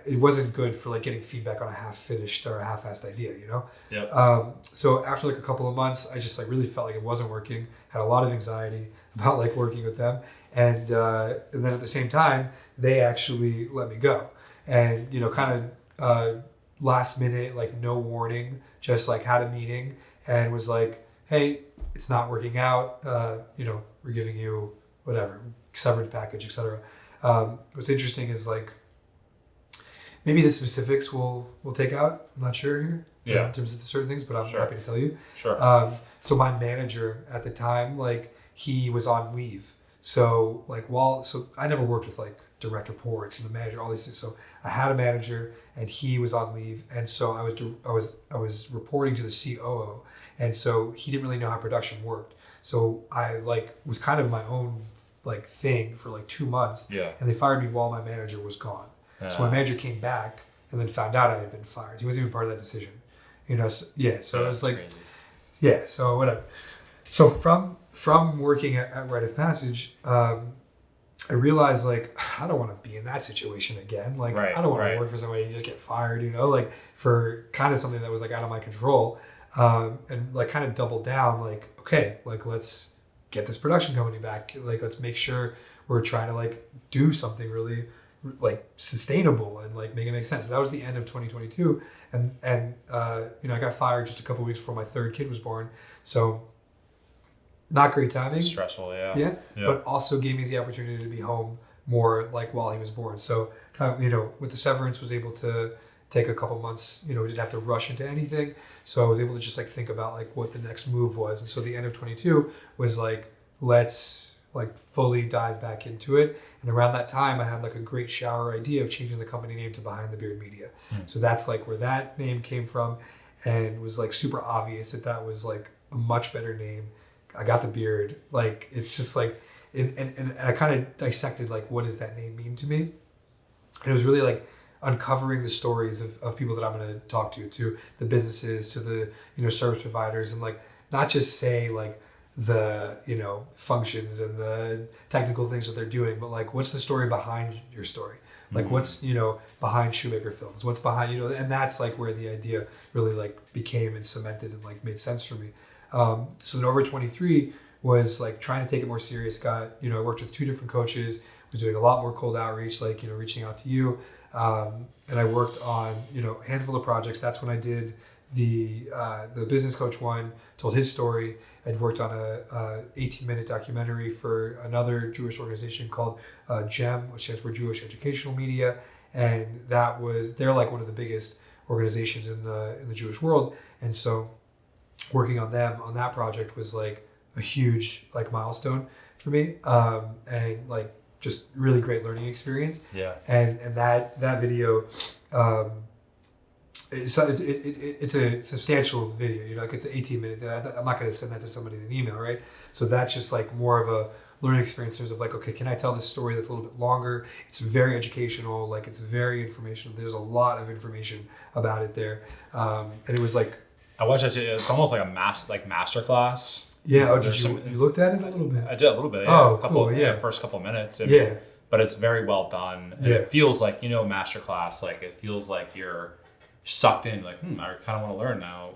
it wasn't good for like getting feedback on a half-finished or a half-assed idea, Yeah. So after like a couple of months, I just like really felt like it wasn't working. Had a lot of anxiety about like working with them, and then at the same time, they actually let me go, and kind of last minute, like no warning, just like had a meeting and was like, hey, it's not working out. We're giving you whatever severance package, etc. What's interesting is like, maybe the specifics we'll take out. I'm not sure here in terms of certain things, but I'm happy to tell you. Sure. So my manager at the time, like he was on leave. So like so I never worked with like direct reports and the manager, all these things. So I had a manager and he was on leave. And so I was reporting to the COO. And so he didn't really know how production worked. So I like was kind of my own like thing for like 2 months. Yeah. And they fired me while my manager was gone. So my manager came back and then found out I had been fired. He wasn't even part of that decision, So it was like, crazy. Yeah. So whatever. So from working at Rite of Passage, I realized like I don't want to be in that situation again. Like I don't want to work for somebody and just get fired. Like for kind of something that was like out of my control, and like kind of double down. Like okay, like let's get this production company back. Like let's make sure we're trying to like do something really like sustainable and like make it make sense. So that was the end of 2022, and I got fired just a couple of weeks before my third kid was born. So not great timing. Stressful, yeah. Yeah, but also gave me the opportunity to be home more like while he was born. So kind of with the severance was able to take a couple months. We didn't have to rush into anything, so I was able to just like think about like what the next move was. And so the end of 22 was like let's like fully dive back into it. And around that time, I had like a great shower idea of changing the company name to Behind the Beard Media. So that's like where that name came from, and was like super obvious that was like a much better name. I got the beard. Like it's just like, and I kind of dissected like what does that name mean to me. And it was really like uncovering the stories of people that I'm going to talk to the businesses, to the service providers, and like not just say like the functions and the technical things that they're doing, but like what's the story behind your story, like what's behind Shoemaker Films, what's behind and that's like where the idea really like became and cemented and like made sense for me. So in over 23 was like trying to take it more serious. I worked with 2 different coaches, was doing a lot more cold outreach, like, reaching out to you. And I worked on, a handful of projects. That's when I did the business coach one, told his story. I'd worked on a 18-minute documentary for another Jewish organization called GEM, which stands for Jewish Educational Media. And they're like one of the biggest organizations in the Jewish world. And so working on them on that project was like a huge like milestone for me. And like just really great learning experience. Yeah. And that video, it's a substantial video, like it's an 18-minute. I'm not going to send that to somebody in an email, right? So that's just like more of a learning experience in terms of like, okay, can I tell this story that's a little bit longer? It's very educational, like it's very informational. There's a lot of information about it there, and it was like I watched it. It's almost like a master class. Yeah. You looked at it a little bit? I did a little bit. Yeah. Oh, cool. Yeah. First couple of minutes. Yeah. But it's very well done. And it feels like, master class. Like it feels like you're sucked in. Like, I kind of want to learn now.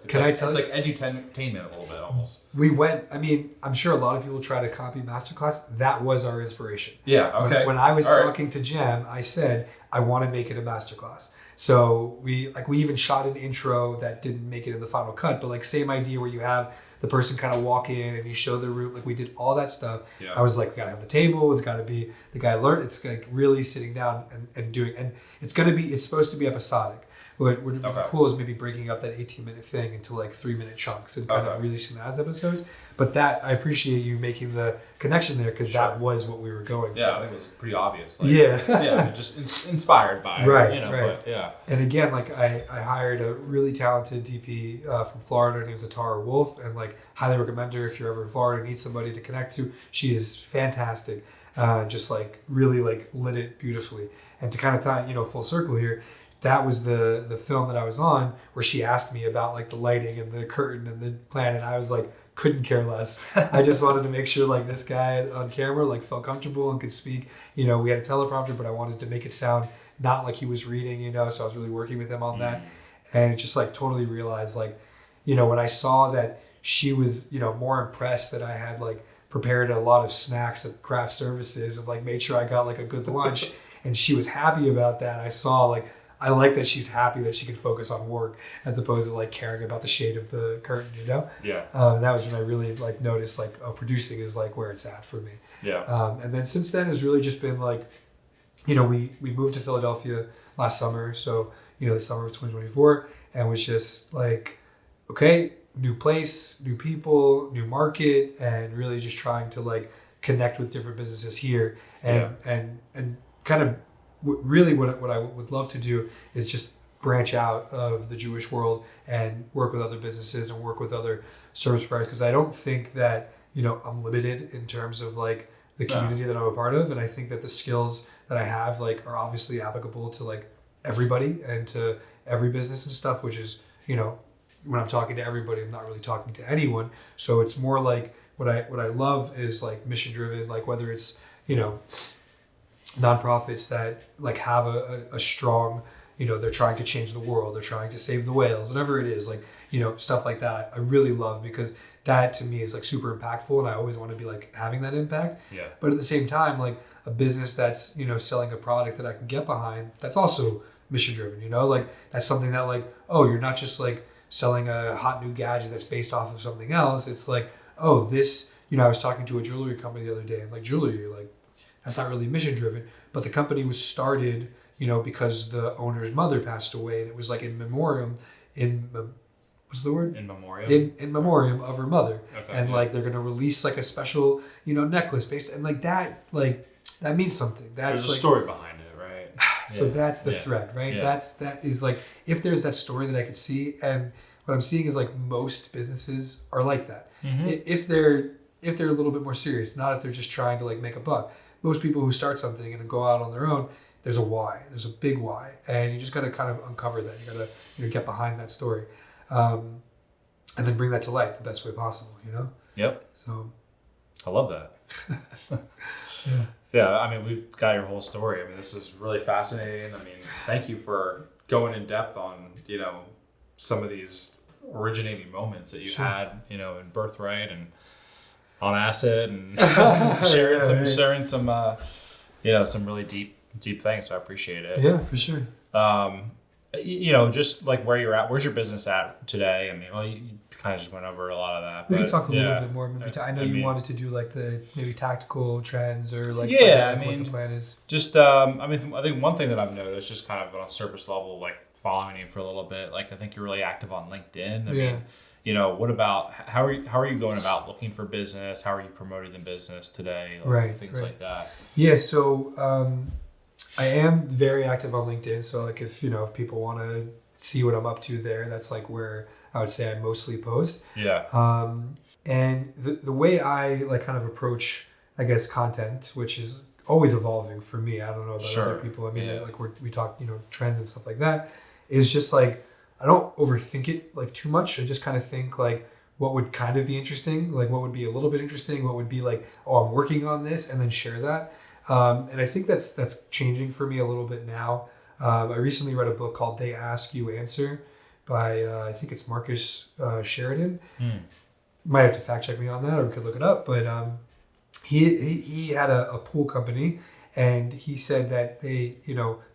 It's like edutainment a little bit almost. We went. I mean, I'm sure a lot of people try to copy masterclass. That was our inspiration. Yeah. Okay. When I was talking to Jem, I said I want to make it a masterclass. So we even shot an intro that didn't make it in the final cut, but like same idea where you have the person kind of walk in and you show the room. Like we did all that stuff. Yeah. I was like, we gotta have the table. It's gotta be the guy learn. It's like really sitting down and doing. And it's supposed to be episodic. What would be cool is maybe breaking up that 18-minute thing into like 3-minute chunks and kind of releasing that as episodes. But that I appreciate you making the connection there because that was what we were going for. Yeah, I think it was pretty obvious. Like, yeah, just inspired by it. Right. But, yeah. And again, like I hired a really talented DP from Florida. Her name's Atara Wolf, and like highly recommend her if you're ever in Florida and need somebody to connect to. She is fantastic. Just like really like lit it beautifully. And to kind of tie full circle here. That was the film that I was on where she asked me about like the lighting and the curtain and the plan, and I was like, couldn't care less. I just wanted to make sure like this guy on camera like felt comfortable and could speak. We had a teleprompter, but I wanted to make it sound not like he was reading, so I was really working with him on that. And it just like totally realized like, when I saw that she was, more impressed that I had like prepared a lot of snacks at craft services and like made sure I got like a good lunch and she was happy about that. I saw like, I like that she's happy that she could focus on work as opposed to like caring about the shade of the curtain, Yeah. And that was when I really like noticed like, producing is like where it's at for me. Yeah. And then since then it's really just been like, we moved to Philadelphia last summer. So, the summer of 2024 and was just like, okay, new place, new people, new market, and really just trying to like connect with different businesses here and kind of really what I would love to do is just branch out of the Jewish world and work with other businesses and work with other service providers because I don't think that I'm limited in terms of like the community that I'm a part of, and I think that the skills that I have like are obviously applicable to like everybody and to every business and stuff, which is when I'm talking to everybody I'm not really talking to anyone, so it's more like what I love is like mission driven, like whether it's nonprofits that like have a strong, they're trying to change the world, they're trying to save the whales, whatever it is, like, stuff like that. I really love because that to me is like super impactful and I always want to be like having that impact. Yeah. But at the same time, like a business that's, selling a product that I can get behind, that's also mission driven, like that's something that like, oh, you're not just like selling a hot new gadget that's based off of something else. It's like, oh, this, I was talking to a jewelry company the other day and like jewelry, like, that's not really mission driven, but the company was started, because the owner's mother passed away, and it was like in memoriam, what's the word? In memoriam. In memoriam of her mother, okay, and like they're gonna release like a special, necklace based, and like that means something. That's there's a like, story behind it, right? So that's the thread, right? Yeah. That is like if there's that story that I could see, and what I'm seeing is like most businesses are like that. Mm-hmm. If they're a little bit more serious, not if they're just trying to like make a buck. Most people who start something and go out on their own, there's a why. There's a big why. And you just got to kind of uncover that. You got to get behind that story. And then bring that to light the best way possible, Yep. So I love that. Yeah, I mean, we've got your whole story. I mean, this is really fascinating. I mean, thank you for going in depth on, some of these originating moments that you had, in Birthright and on acid and sharing some some really deep things. So I appreciate it. Yeah, for sure. Just like where you're at, where's your business at today? I mean, well, you kind of just went over a lot of that. We could talk a little bit more. Maybe I know you wanted to do like the maybe tactical trends or like what the plan is. Just I think one thing that I've noticed, just kind of on a surface level, like following you for a little bit, like I think you're really active on LinkedIn. I mean, what about how are you going about looking for business? How are you promoting the business today? Things like that. Yeah, so I am very active on LinkedIn. So like if people want to see what I'm up to there, that's like where I would say I mostly post. Yeah. And the way I like kind of approach, I guess, content, which is always evolving for me. I don't know about other people. I mean, like we talk, trends and stuff like that, is just like, I don't overthink it like too much. I just kind of think like what would kind of be interesting, like what would be a little bit interesting, what would be like, oh, I'm working on this, and then share that. And I think that's changing for me a little bit now. I recently read a book called They Ask You Answer by I think it's Marcus Sheridan. Might have to fact check me on that, or we could look it up. But he had a pool company, and he said that they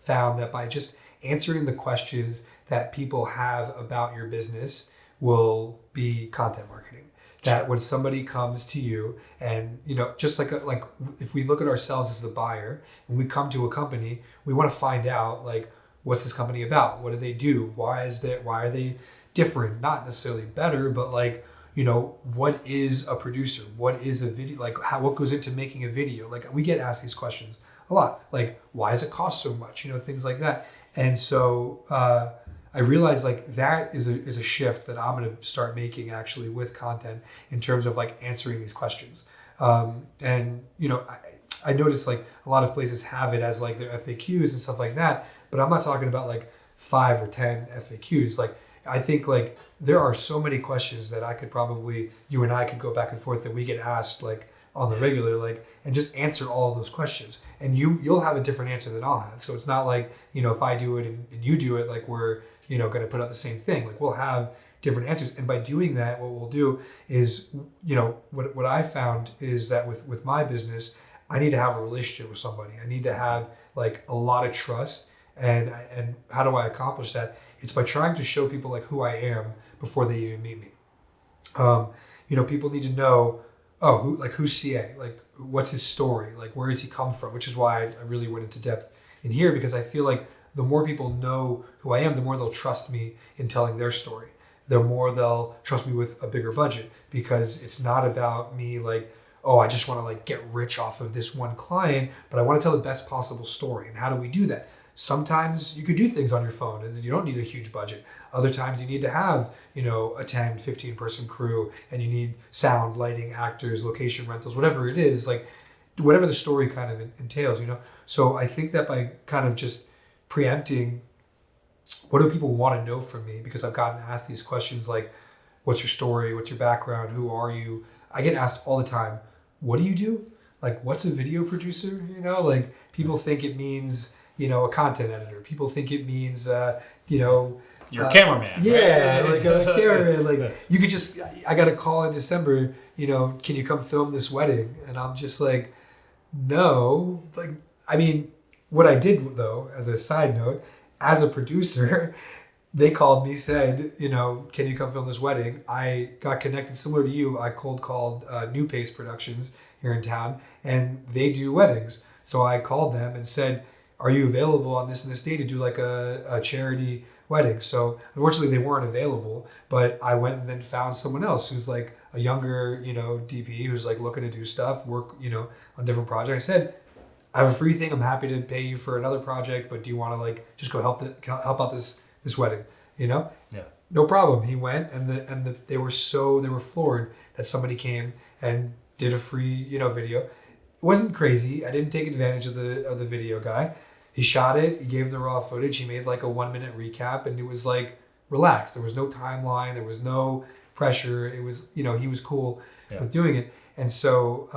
found that by just answering the questions that people have about your business will be content marketing. That when somebody comes to you and, just like if we look at ourselves as the buyer and we come to a company, we want to find out like, what's this company about? What do they do? Why are they different? Not necessarily better, but like, what is a producer? What is a video? Like what goes into making a video? Like we get asked these questions a lot. Like, why does it cost so much? Things like that. And so, I realized like that is a shift that I'm going to start making actually with content in terms of like answering these questions. And I noticed like a lot of places have it as like their FAQs and stuff like that, but I'm not talking about like 5 or 10 FAQs. Like I think like there are so many questions that you and I could go back and forth that we get asked like on the regular, like, and just answer all of those questions. And you'll have a different answer than I'll have. So it's not like, if I do it and you do it, like we're, going to put out the same thing. Like we'll have different answers. And by doing that, what we'll do is, what I found is that with my business, I need to have a relationship with somebody. I need to have like a lot of trust. And how do I accomplish that? It's by trying to show people like who I am before they even meet me. People need to know, who's CA? Like, what's his story? Like, where does he come from? Which is why I really went into depth in here, because I feel like the more people know who I am, the more they'll trust me in telling their story. The more they'll trust me with a bigger budget, because it's not about me like, oh, I just want to like get rich off of this one client, but I want to tell the best possible story. And how do we do that? Sometimes you could do things on your phone and you don't need a huge budget. Other times you need to have, a 10, 15 person crew, and you need sound, lighting, actors, location rentals, whatever it is, like whatever the story kind of entails, So I think that by kind of just preempting what do people want to know from me, because I've gotten asked these questions like, what's your story? What's your background? Who are you? I get asked all the time, what do you do? Like, what's a video producer? Like people think it means, a content editor. People think it means, you're a cameraman. Yeah, right? Like a cameraman. Like you could just, I got a call in December, can you come film this wedding? And I'm just like, no. Like, I mean, what I did though, as a side note, as a producer, they called me, said, can you come film this wedding? I got connected similar to you. I cold called New Pace Productions here in town, and they do weddings. So I called them and said, are you available on this and this day to do like a charity wedding? So unfortunately they weren't available, but I went and then found someone else who's like a younger, DP who's like looking to do stuff, work, on different projects. I said, I have a free thing. I'm happy to pay you for another project, but do you want to like just go help out this wedding? Yeah. No problem. He went, and they were floored that somebody came and did a free video. It wasn't crazy. I didn't take advantage of the video guy. He shot it. He gave the raw footage. He made like a 1-minute recap, and it was like relaxed. There was no timeline. There was no pressure. It was he was cool with doing it, and so.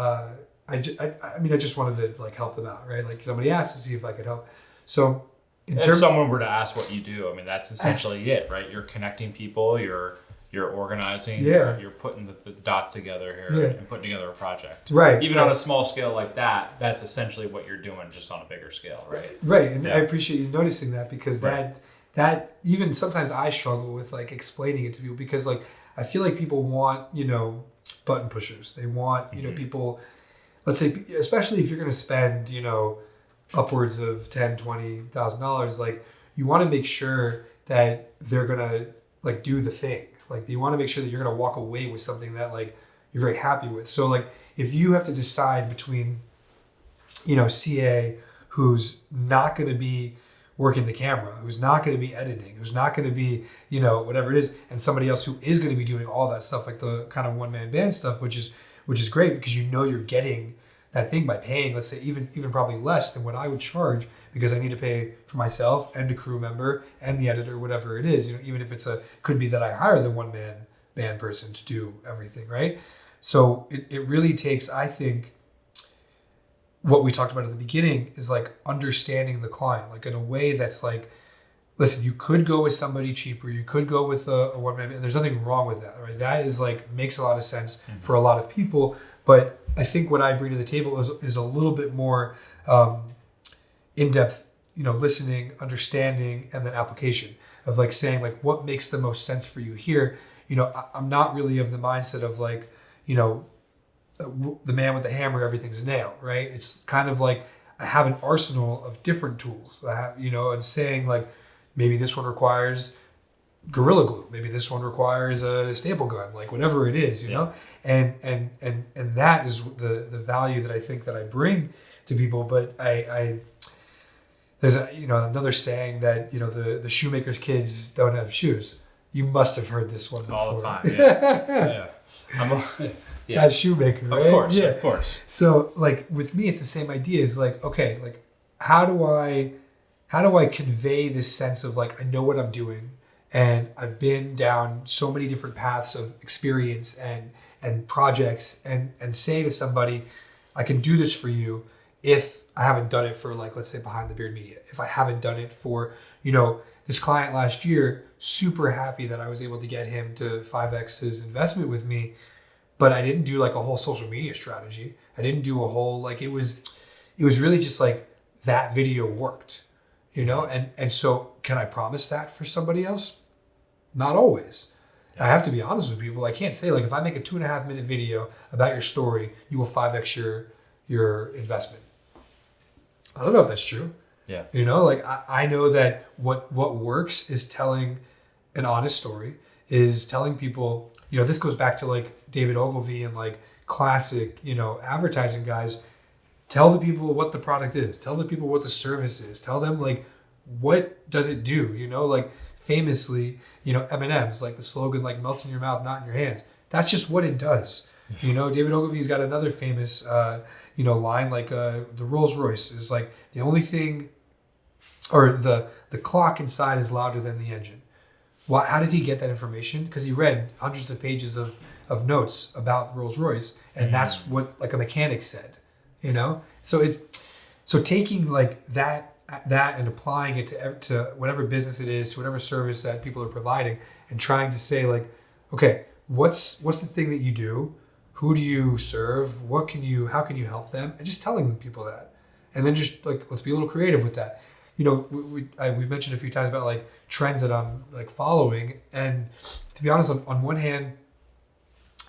I just wanted to like help them out, right? Like somebody asked to see if I could help. So if someone were to ask what you do, I mean, that's essentially it, right? You're connecting people, you're you're organizing, Yeah. you're putting the dots together here Yeah. and putting together a project. Right. Even on a small scale like that, that's essentially what you're doing, just on a bigger scale, right? Right. And Yeah. I appreciate you noticing that, because Right. that even sometimes I struggle with like explaining it to people, because like I feel like people want, button pushers. They want, people, let's say, especially if you're going to spend, upwards of $10,000-$20,000, like you want to make sure that they're going to like do the thing. Like you want to make sure that you're going to walk away with something that like you're very happy with. So like if you have to decide between, CA who's not going to be working the camera, who's not going to be editing, who's not going to be, whatever it is, and somebody else who is going to be doing all that stuff, like the kind of one-man band stuff, which is great, because you're getting that thing by paying, let's say, even probably less than what I would charge, because I need to pay for myself and a crew member and the editor, whatever it is, even if could be that I hire the one-man band person to do everything, right? So it really takes, I think, what we talked about at the beginning is like understanding the client, like in a way that's like, listen, you could go with somebody cheaper, you could go with a one-man, and there's nothing wrong with that, right? That is like, makes a lot of sense for a lot of people. But I think what I bring to the table is a little bit more in-depth, listening, understanding, and then application of like saying like, what makes the most sense for you here? I'm not really of the mindset of like, the man with the hammer, everything's a nail, right? It's kind of like I have an arsenal of different tools. I have, and saying like, maybe this one requires Gorilla Glue, maybe this one requires a staple gun, like whatever it is, you know? And that is the value that I think that I bring to people. But I there's another saying that, the shoemaker's kids don't have shoes. You must have heard this one before. All the time, yeah. Yeah. As shoemaker, right? Of course. So like with me, it's the same idea. It's like, okay, like how do I convey this sense of like, I know what I'm doing, and I've been down so many different paths of experience and projects, and say to somebody, I can do this for you if I haven't done it for like, let's say Behind the Beard Media. If I haven't done it for, this client last year, super happy that I was able to get him to 5x his investment with me. But I didn't do like a whole social media strategy. I didn't do a whole, like, it was really just like that video worked, and so can I promise that for somebody else? Not always. I have to be honest with people. I can't say like, if I make a 2.5 minute video about your story, you will 5x your investment. I don't know if that's true. Yeah. Like I know that what works is telling an honest story, is telling people, this goes back to like David Ogilvy and like classic, advertising guys. Tell the people what the product is. Tell the people what the service is. Tell them like, what does it do? Like famously, M&M's, like the slogan, like melts in your mouth, not in your hands. That's just what it does. David Ogilvy's got another famous, line, like the Rolls Royce is like the only thing, or the clock inside is louder than the engine. Why? How did he get that information? Because he read hundreds of pages of notes about Rolls Royce, and that's what like a mechanic said, So taking like that and applying it to whatever business it is, to whatever service that people are providing, and trying to say like, okay, what's the thing that you do? Who do you serve? How can you help them? And just telling people that, and then just like, let's be a little creative with that. We've mentioned a few times about like trends that I'm like following, and to be honest, on one hand,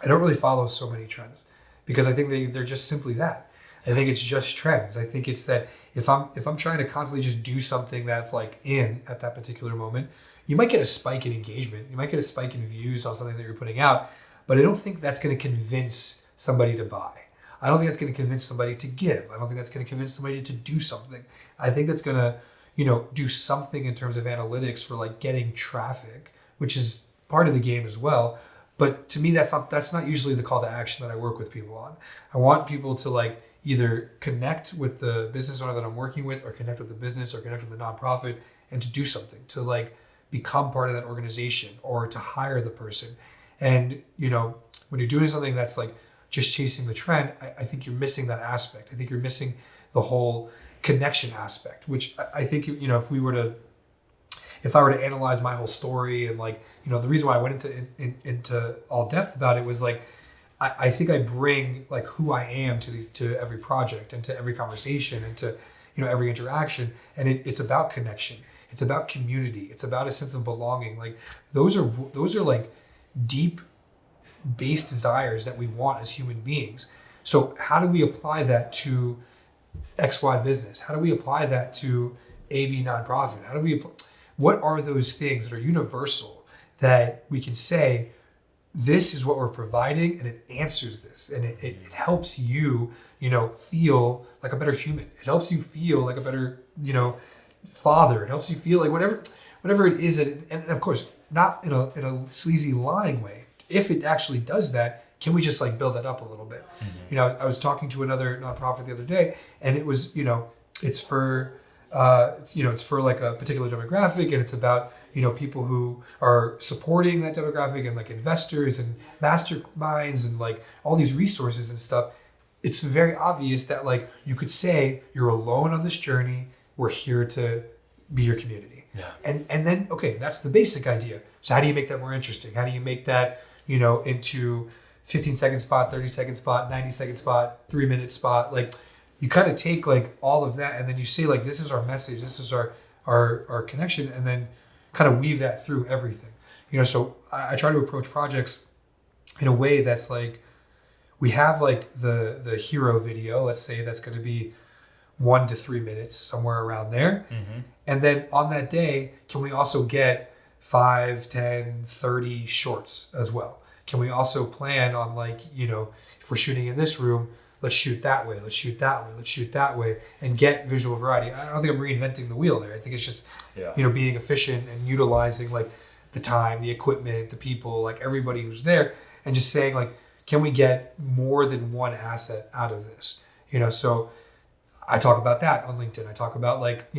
I don't really follow so many trends, because I think they're just simply that. I think it's just trends. I think it's that if I'm trying to constantly just do something that's like in at that particular moment, you might get a spike in engagement, you might get a spike in views on something that you're putting out, but I don't think that's going to convince somebody to buy. I don't think that's going to convince somebody to give. I don't think that's going to convince somebody to do something. I think that's going to, do something in terms of analytics for like getting traffic, which is part of the game as well. But to me, that's not usually the call to action that I work with people on. I want people to like either connect with the business owner that I'm working with, or connect with the business, or connect with the nonprofit, and to do something, to like become part of that organization, or to hire the person. And, when you're doing something that's like just chasing the trend, I think you're missing that aspect. I think you're missing the whole connection aspect, which I think, if if I were to analyze my whole story and like, the reason why I went into all depth about it was like, I think I bring like who I am to every project and to every conversation and to, every interaction. And it's about connection. It's about community. It's about a sense of belonging. Like those are like deep base desires that we want as human beings. So how do we apply that to XY business? How do we apply that to AB nonprofit? What are those things that are universal that we can say, this is what we're providing and it answers this and it helps you, feel like a better human. It helps you feel like a better, father. It helps you feel like whatever it is. And of course, not in a sleazy lying way. If it actually does that, can we just like build that up a little bit? Mm-hmm. I was talking to another nonprofit the other day and it was, it's for like a particular demographic and it's about, people who are supporting that demographic and like investors and masterminds and like all these resources and stuff. It's very obvious that like you could say you're alone on this journey. We're here to be your community. Yeah. And then, okay, that's the basic idea. So how do you make that more interesting? How do you make that, into 15-second spot, 30-second spot, 90-second spot, 3-minute spot? Like you kind of take like all of that and then you say like, this is our message. This is our connection. And then kind of weave that through everything, so I try to approach projects in a way that's like, we have like the hero video, let's say that's going to be 1 to 3 minutes, somewhere around there. Mm-hmm. And then on that day, can we also get 5, 10, 30 shorts as well? Can we also plan on like, if we're shooting in this room, let's shoot that way, let's shoot that way, let's shoot that way, and get visual variety. I don't think I'm reinventing the wheel there. I think it's just, being efficient and utilizing like the time, the equipment, the people, like everybody who's there, and just saying like, can we get more than one asset out of this? So I talk about that on LinkedIn. I talk about like,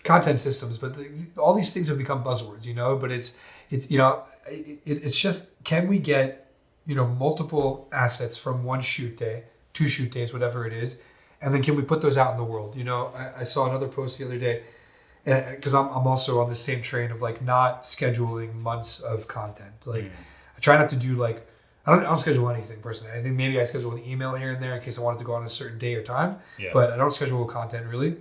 content systems, but all these things have become buzzwords, but it's just, can we get, multiple assets from one shoot day, 2 shoot days, whatever it is. And then can we put those out in the world? I saw another post the other day because I'm also on the same train of like not scheduling months of content. Like I try not to do like, I don't schedule anything personally. I think maybe I schedule an email here and there in case I wanted to go on a certain day or time, but I don't schedule content really.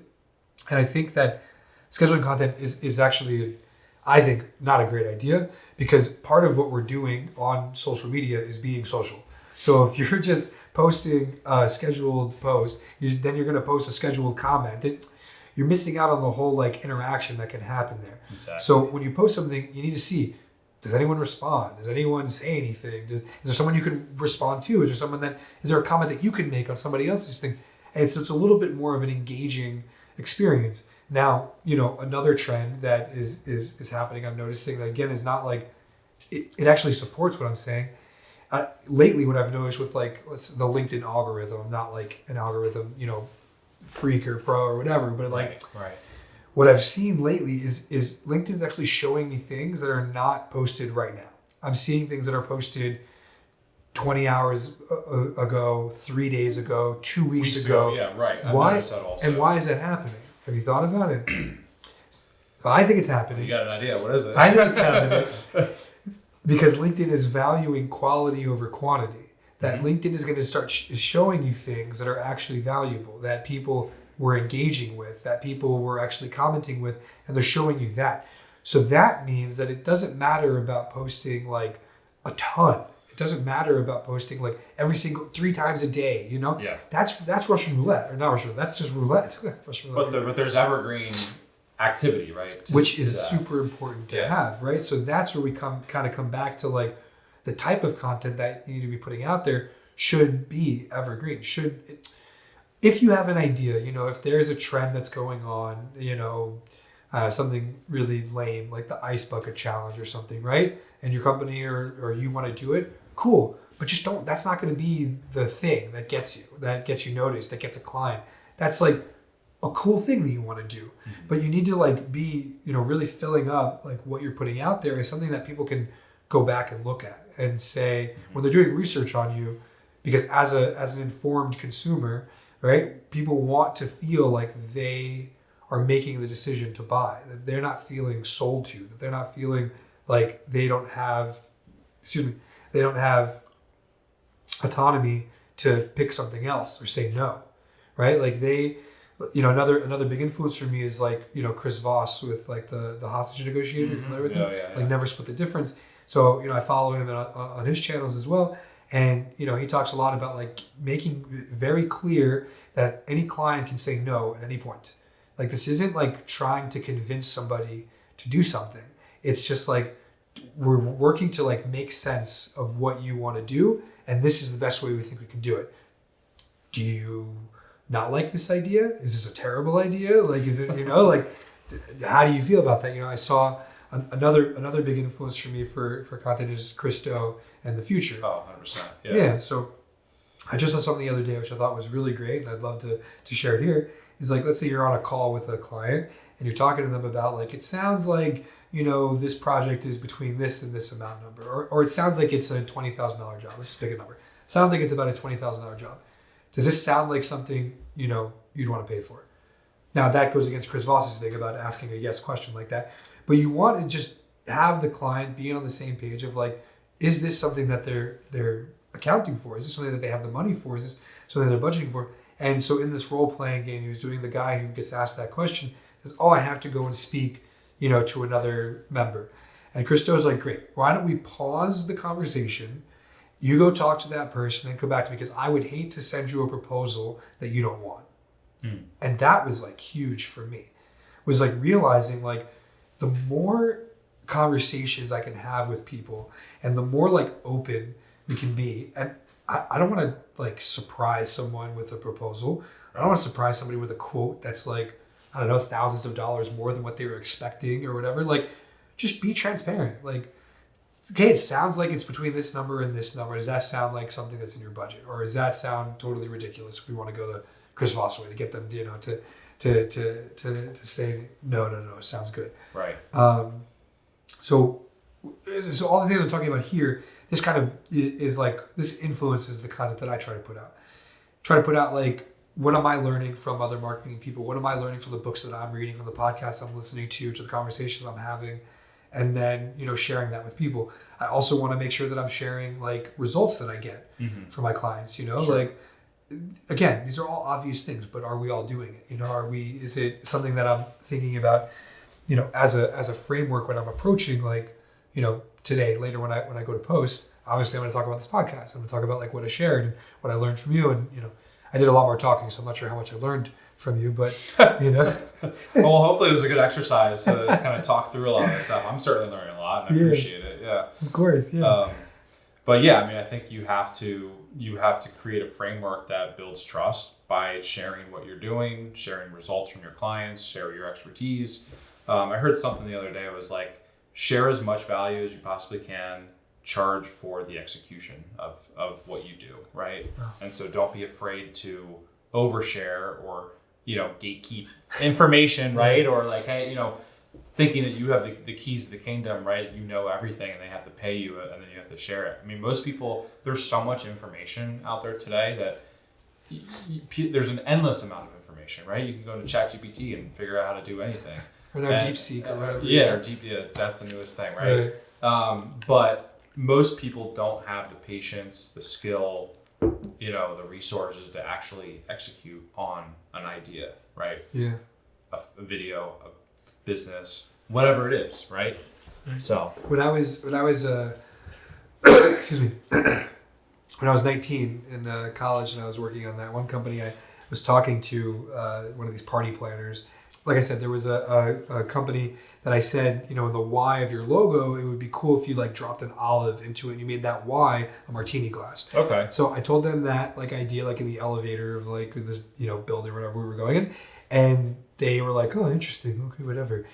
And I think that scheduling content is actually, I think, not a great idea because part of what we're doing on social media is being social. So if you're just posting a scheduled post, then you're going to post a scheduled comment. You're missing out on the whole like interaction that can happen there. Exactly. So when you post something, you need to see, does anyone respond? Does anyone say anything? Is there someone you can respond to? Is there a comment that you can make on somebody else's thing? And so it's a little bit more of an engaging experience. Now, another trend that is happening, I'm noticing that again is not like, it actually supports what I'm saying. Lately, what I've noticed with like the LinkedIn algorithm, I'm not like an algorithm, freak or pro or whatever, but like right. What I've seen lately is LinkedIn's actually showing me things that are not posted right now. I'm seeing things that are posted 20 hours ago, 3 days ago, 2 weeks ago. Yeah, right. I've Why? noticed that also. And why is that happening? Have you thought about it? So I think it's happening. You got an idea? What is it? I think it's happening because LinkedIn is valuing quality over quantity. That LinkedIn is going to start showing you things that are actually valuable, that people were engaging with, that people were actually commenting with, and they're showing you that. So that means that it doesn't matter about posting like a ton. It doesn't matter about posting like every single 3 times a day, Yeah. That's Russian roulette, or not Russian roulette. That's just roulette. Russian roulette. But there's evergreen activity, right? Which is super important to have, right? So that's where we come back to like the type of content that you need to be putting out there should be evergreen. If you have an idea, if there's a trend that's going on, something really lame like the ice bucket challenge or something, right? And your company or you want to do it, cool. But just don't. That's not going to be the thing that gets you noticed, that gets a client. That's like a cool thing that you want to do. Mm-hmm. But you need to like be, really filling up like what you're putting out there is something that people can go back and look at and say when they're doing research on you, because as an informed consumer, right? People want to feel like they are making the decision to buy, that they're not feeling sold to, that they're not feeling like they don't have autonomy to pick something else or say no, right? Like they, another big influence for me is like, Chris Voss with like the hostage negotiator. Mm-hmm. Familiar with him? Like Never Split the Difference. So, I follow him on his channels as well. And, he talks a lot about like making very clear that any client can say no at any point. Like this isn't like trying to convince somebody to do something. It's just like we're working to like make sense of what you want to do. And this is the best way we think we can do it. Do you not like this idea? Is this a terrible idea? Like, is this, like, how do you feel about that? I saw another big influence for me for content is Christo and the Future. Oh, 100%. Yeah. So I just saw something the other day, which I thought was really great. And I'd love to share it here. Is like, let's say you're on a call with a client and you're talking to them about like, it sounds like, this project is between this and this amount number, or it sounds like it's a $20,000 job. Let's just pick a number. Sounds like it's about a $20,000 job. Does this sound like something, you'd want to pay for? Now that goes against Chris Voss's thing about asking a yes question like that. But you want to just have the client be on the same page of like, is this something that they're accounting for? Is this something that they have the money for? Is this something they're budgeting for? And so in this role-playing game, he was doing the guy who gets asked that question, says, I have to go and speak, to another member. And Christo's like, great, why don't we pause the conversation? You go talk to that person and come back to me because I would hate to send you a proposal that you don't want. And that was like huge for me. Was like realizing like the more conversations I can have with people and the more like open we can be. And I don't want to like surprise someone with a proposal. I don't want to surprise somebody with a quote that's like, I don't know, thousands of dollars more than what they were expecting or whatever. Like, just be transparent. Like, okay, it sounds like it's between this number and this number. Does that sound like something that's in your budget? Or does that sound totally ridiculous if we want to go the Chris Voss way to get them, to say, no, it sounds good. Right. So all the things I'm talking about here, this kind of is like, this influences the content that I try to put out. Try to put out like, what am I learning from other marketing people? What am I learning from the books that I'm reading, from the podcasts I'm listening to the conversations I'm having? And then, sharing that with people. I also want to make sure that I'm sharing like results that I get from my clients, Sure. Like, again, these are all obvious things, but are we all doing it? Is it something that I'm thinking about, as a framework when I'm approaching like, today, later when I go to post, obviously I'm going to talk about this podcast. I'm going to talk about like what I shared and what I learned from you. And, I did a lot more talking, so I'm not sure how much I learned from you, but Well, hopefully it was a good exercise to kind of talk through a lot of this stuff. I'm certainly learning a lot and I appreciate it. Yeah. Of course. Yeah. But yeah, I think you have to create a framework that builds trust by sharing what you're doing, sharing results from your clients, share your expertise. I heard something the other day. It was like, share as much value as you possibly can, charge for the execution of what you do, right? Oh. And so don't be afraid to overshare or, gatekeep information, right? Or like, hey, thinking that you have the keys to the kingdom, right? Everything and they have to pay you and then you have to share it. Most people, there's so much information out there today that there's an endless amount of information, right? You can go into ChatGPT and figure out how to do anything. Or now DeepSeek or whatever. Yeah, that's the newest thing, right? But most people don't have the patience, the skill, the resources to actually execute on an idea, right? Yeah. A video, a business, whatever it is, right? So when I was excuse me, when I was 19 in college and I was working on that one company, I was talking to one of these party planners. Like I said, there was a company that I said, in the Y of your logo, it would be cool if you like dropped an olive into it and you made that Y a martini glass. Okay. So I told them that like idea, like in the elevator of like this, building or whatever we were going in. And they were like, oh, interesting. Okay, whatever.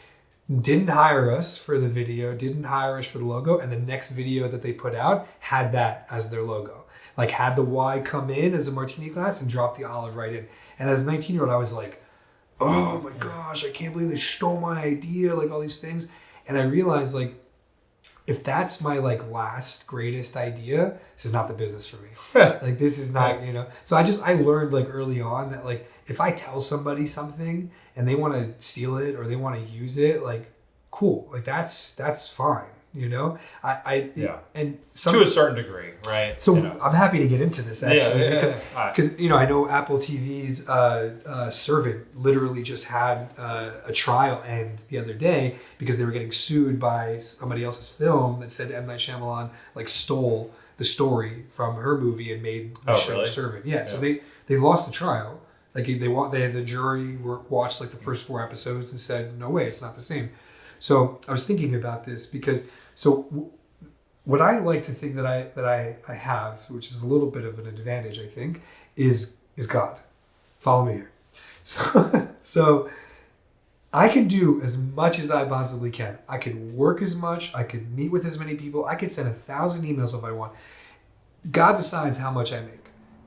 Didn't hire us for the video, didn't hire us for the logo. And the next video that they put out had that as their logo. Like had the Y come in as a martini glass and drop the olive right in. And as a 19-year-old, I was like, oh my gosh, I can't believe they stole my idea, like all these things. And I realized like if that's my like last greatest idea, this is not the business for me. Like this is not, you know. So I learned like early on that like if I tell somebody something and they want to steal it or they want to use it, like cool, like that's fine, you know. And to a certain degree, right? So you know. I'm happy to get into this actually because you know I know Apple TV's servant literally just had a trial end the other day because they were getting sued by somebody else's film that said M. Night Shyamalan like stole the story from her movie and made the show really? Servant. Yeah, so they lost the trial. Like the jury watched like the first 4 episodes and said no way, it's not the same. So I was thinking about this because what I like to think that I have, which is a little bit of an advantage, I think, is God. Follow me here. So I can do as much as I possibly can. I can work as much. I can meet with as many people. I can send 1,000 emails if I want. God decides how much I make.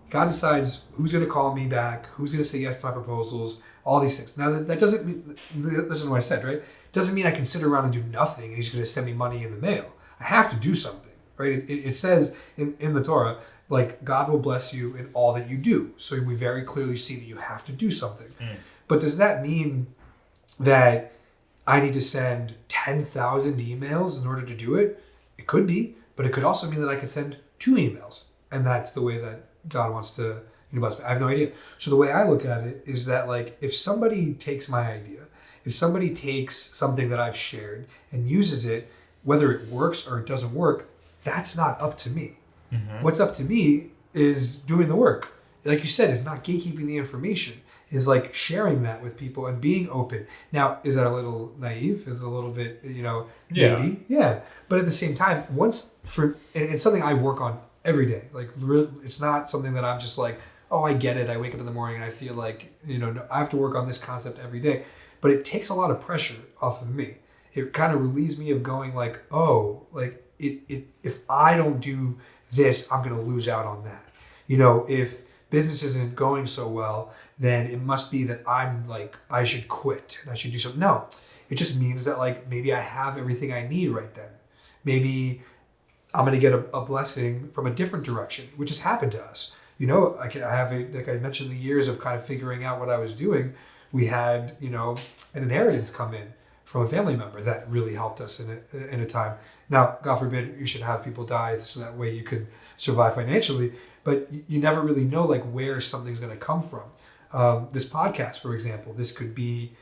God decides who's going to call me back, who's going to say yes to my proposals, all these things. Now that doesn't mean, listen to what I said, right? Doesn't mean I can sit around and do nothing and he's going to send me money in the mail. I have to do something, right? It says in the Torah, like God will bless you in all that you do. So we very clearly see that you have to do something. But does that mean that I need to send 10,000 emails in order to do it? It could be, but it could also mean that I could send 2 emails. And that's the way that God wants to bless me. I have no idea. So the way I look at it is that like if somebody takes my idea, if somebody takes something that I've shared and uses it, whether it works or it doesn't work, that's not up to me. Mm-hmm. What's up to me is doing the work. Like you said, is not gatekeeping the information, is like sharing that with people and being open. Now, is that a little naive? Is it a little bit, maybe? Yeah. But at the same time, and it's something I work on every day. Like it's not something that I'm just like, oh, I get it. I wake up in the morning and I feel like, I have to work on this concept every day. But it takes a lot of pressure off of me. It kind of relieves me of going like, oh, like if I don't do this, I'm going to lose out on that. If business isn't going so well, then it must be that I'm like, I should quit and I should do something. No, it just means that like maybe I have everything I need right then. Maybe I'm going to get a blessing from a different direction, which has happened to us. I have, like I mentioned, the years of kind of figuring out what I was doing. We had, an inheritance come in from a family member that really helped us in a time. Now, God forbid, you should have people die so that way you can survive financially. But you never really know like where something's going to come from. This podcast, for example, this could be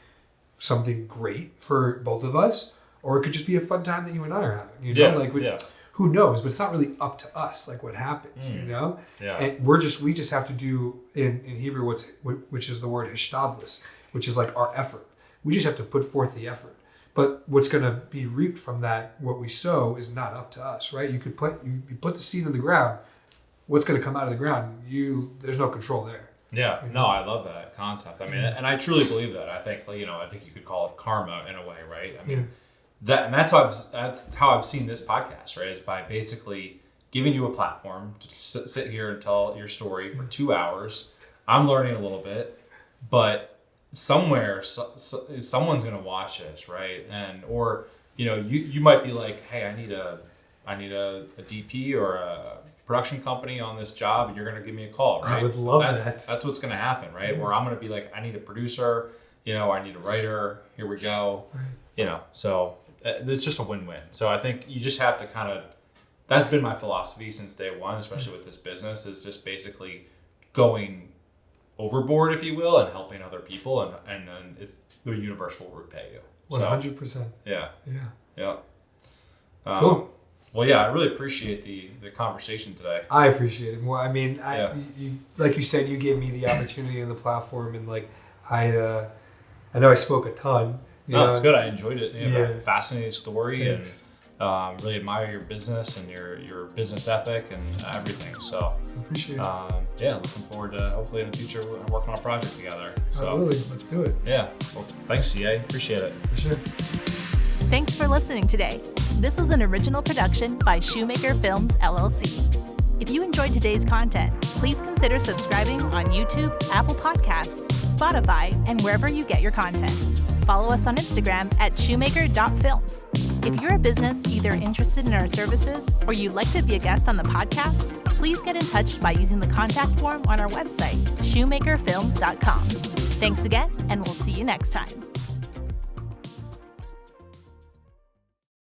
something great for both of us, or it could just be a fun time that you and I are having. Who knows? But it's not really up to us, like what happens, Yeah. And we just have to do in Hebrew which is the word hishtadlus, which is like our effort. We just have to put forth the effort. But what's going to be reaped from that, what we sow, is not up to us, right? You put the seed in the ground. What's going to come out of the ground? There's no control there. Yeah, no, I love that concept. I mean, and I truly believe that. I think you could call it karma in a way, right? I mean, that's how I've seen this podcast, right? Is by basically giving you a platform to sit here and tell your story for 2 hours. I'm learning a little bit, but somewhere someone's going to watch this, right? And or you might be like, hey, I need a DP or a production company on this job, and you're going to give me a call, right? I would love that. That's what's going to happen, right? Where I'm going to be like, I need a producer, I need a writer. Here we go, right. So it's just a win-win. So I think you just have to that's been my philosophy since day one, especially with this business, is just basically going overboard, if you will, and helping other people, and then it's the universe will repay you. 100%. Yeah. Cool. Well, yeah, I really appreciate the conversation today. I appreciate it more. I mean, you, like you said, you gave me the opportunity and the platform, and like I know I spoke a ton. It's good. I enjoyed it. Fascinating story. Thanks. And really admire your business and your business ethic and everything. So I appreciate it. Looking forward to hopefully in the future working on a project together. So Absolutely. Let's do it. Yeah. Well, thanks, CA. Appreciate it. For sure. Thanks for listening today. This was an original production by Shoemaker Films, LLC. If you enjoyed today's content, please consider subscribing on YouTube, Apple Podcasts, Spotify, and wherever you get your content. Follow us on Instagram at shoemaker.films. If you're a business either interested in our services or you'd like to be a guest on the podcast, please get in touch by using the contact form on our website, shoemakerfilms.com. Thanks again, and we'll see you next time.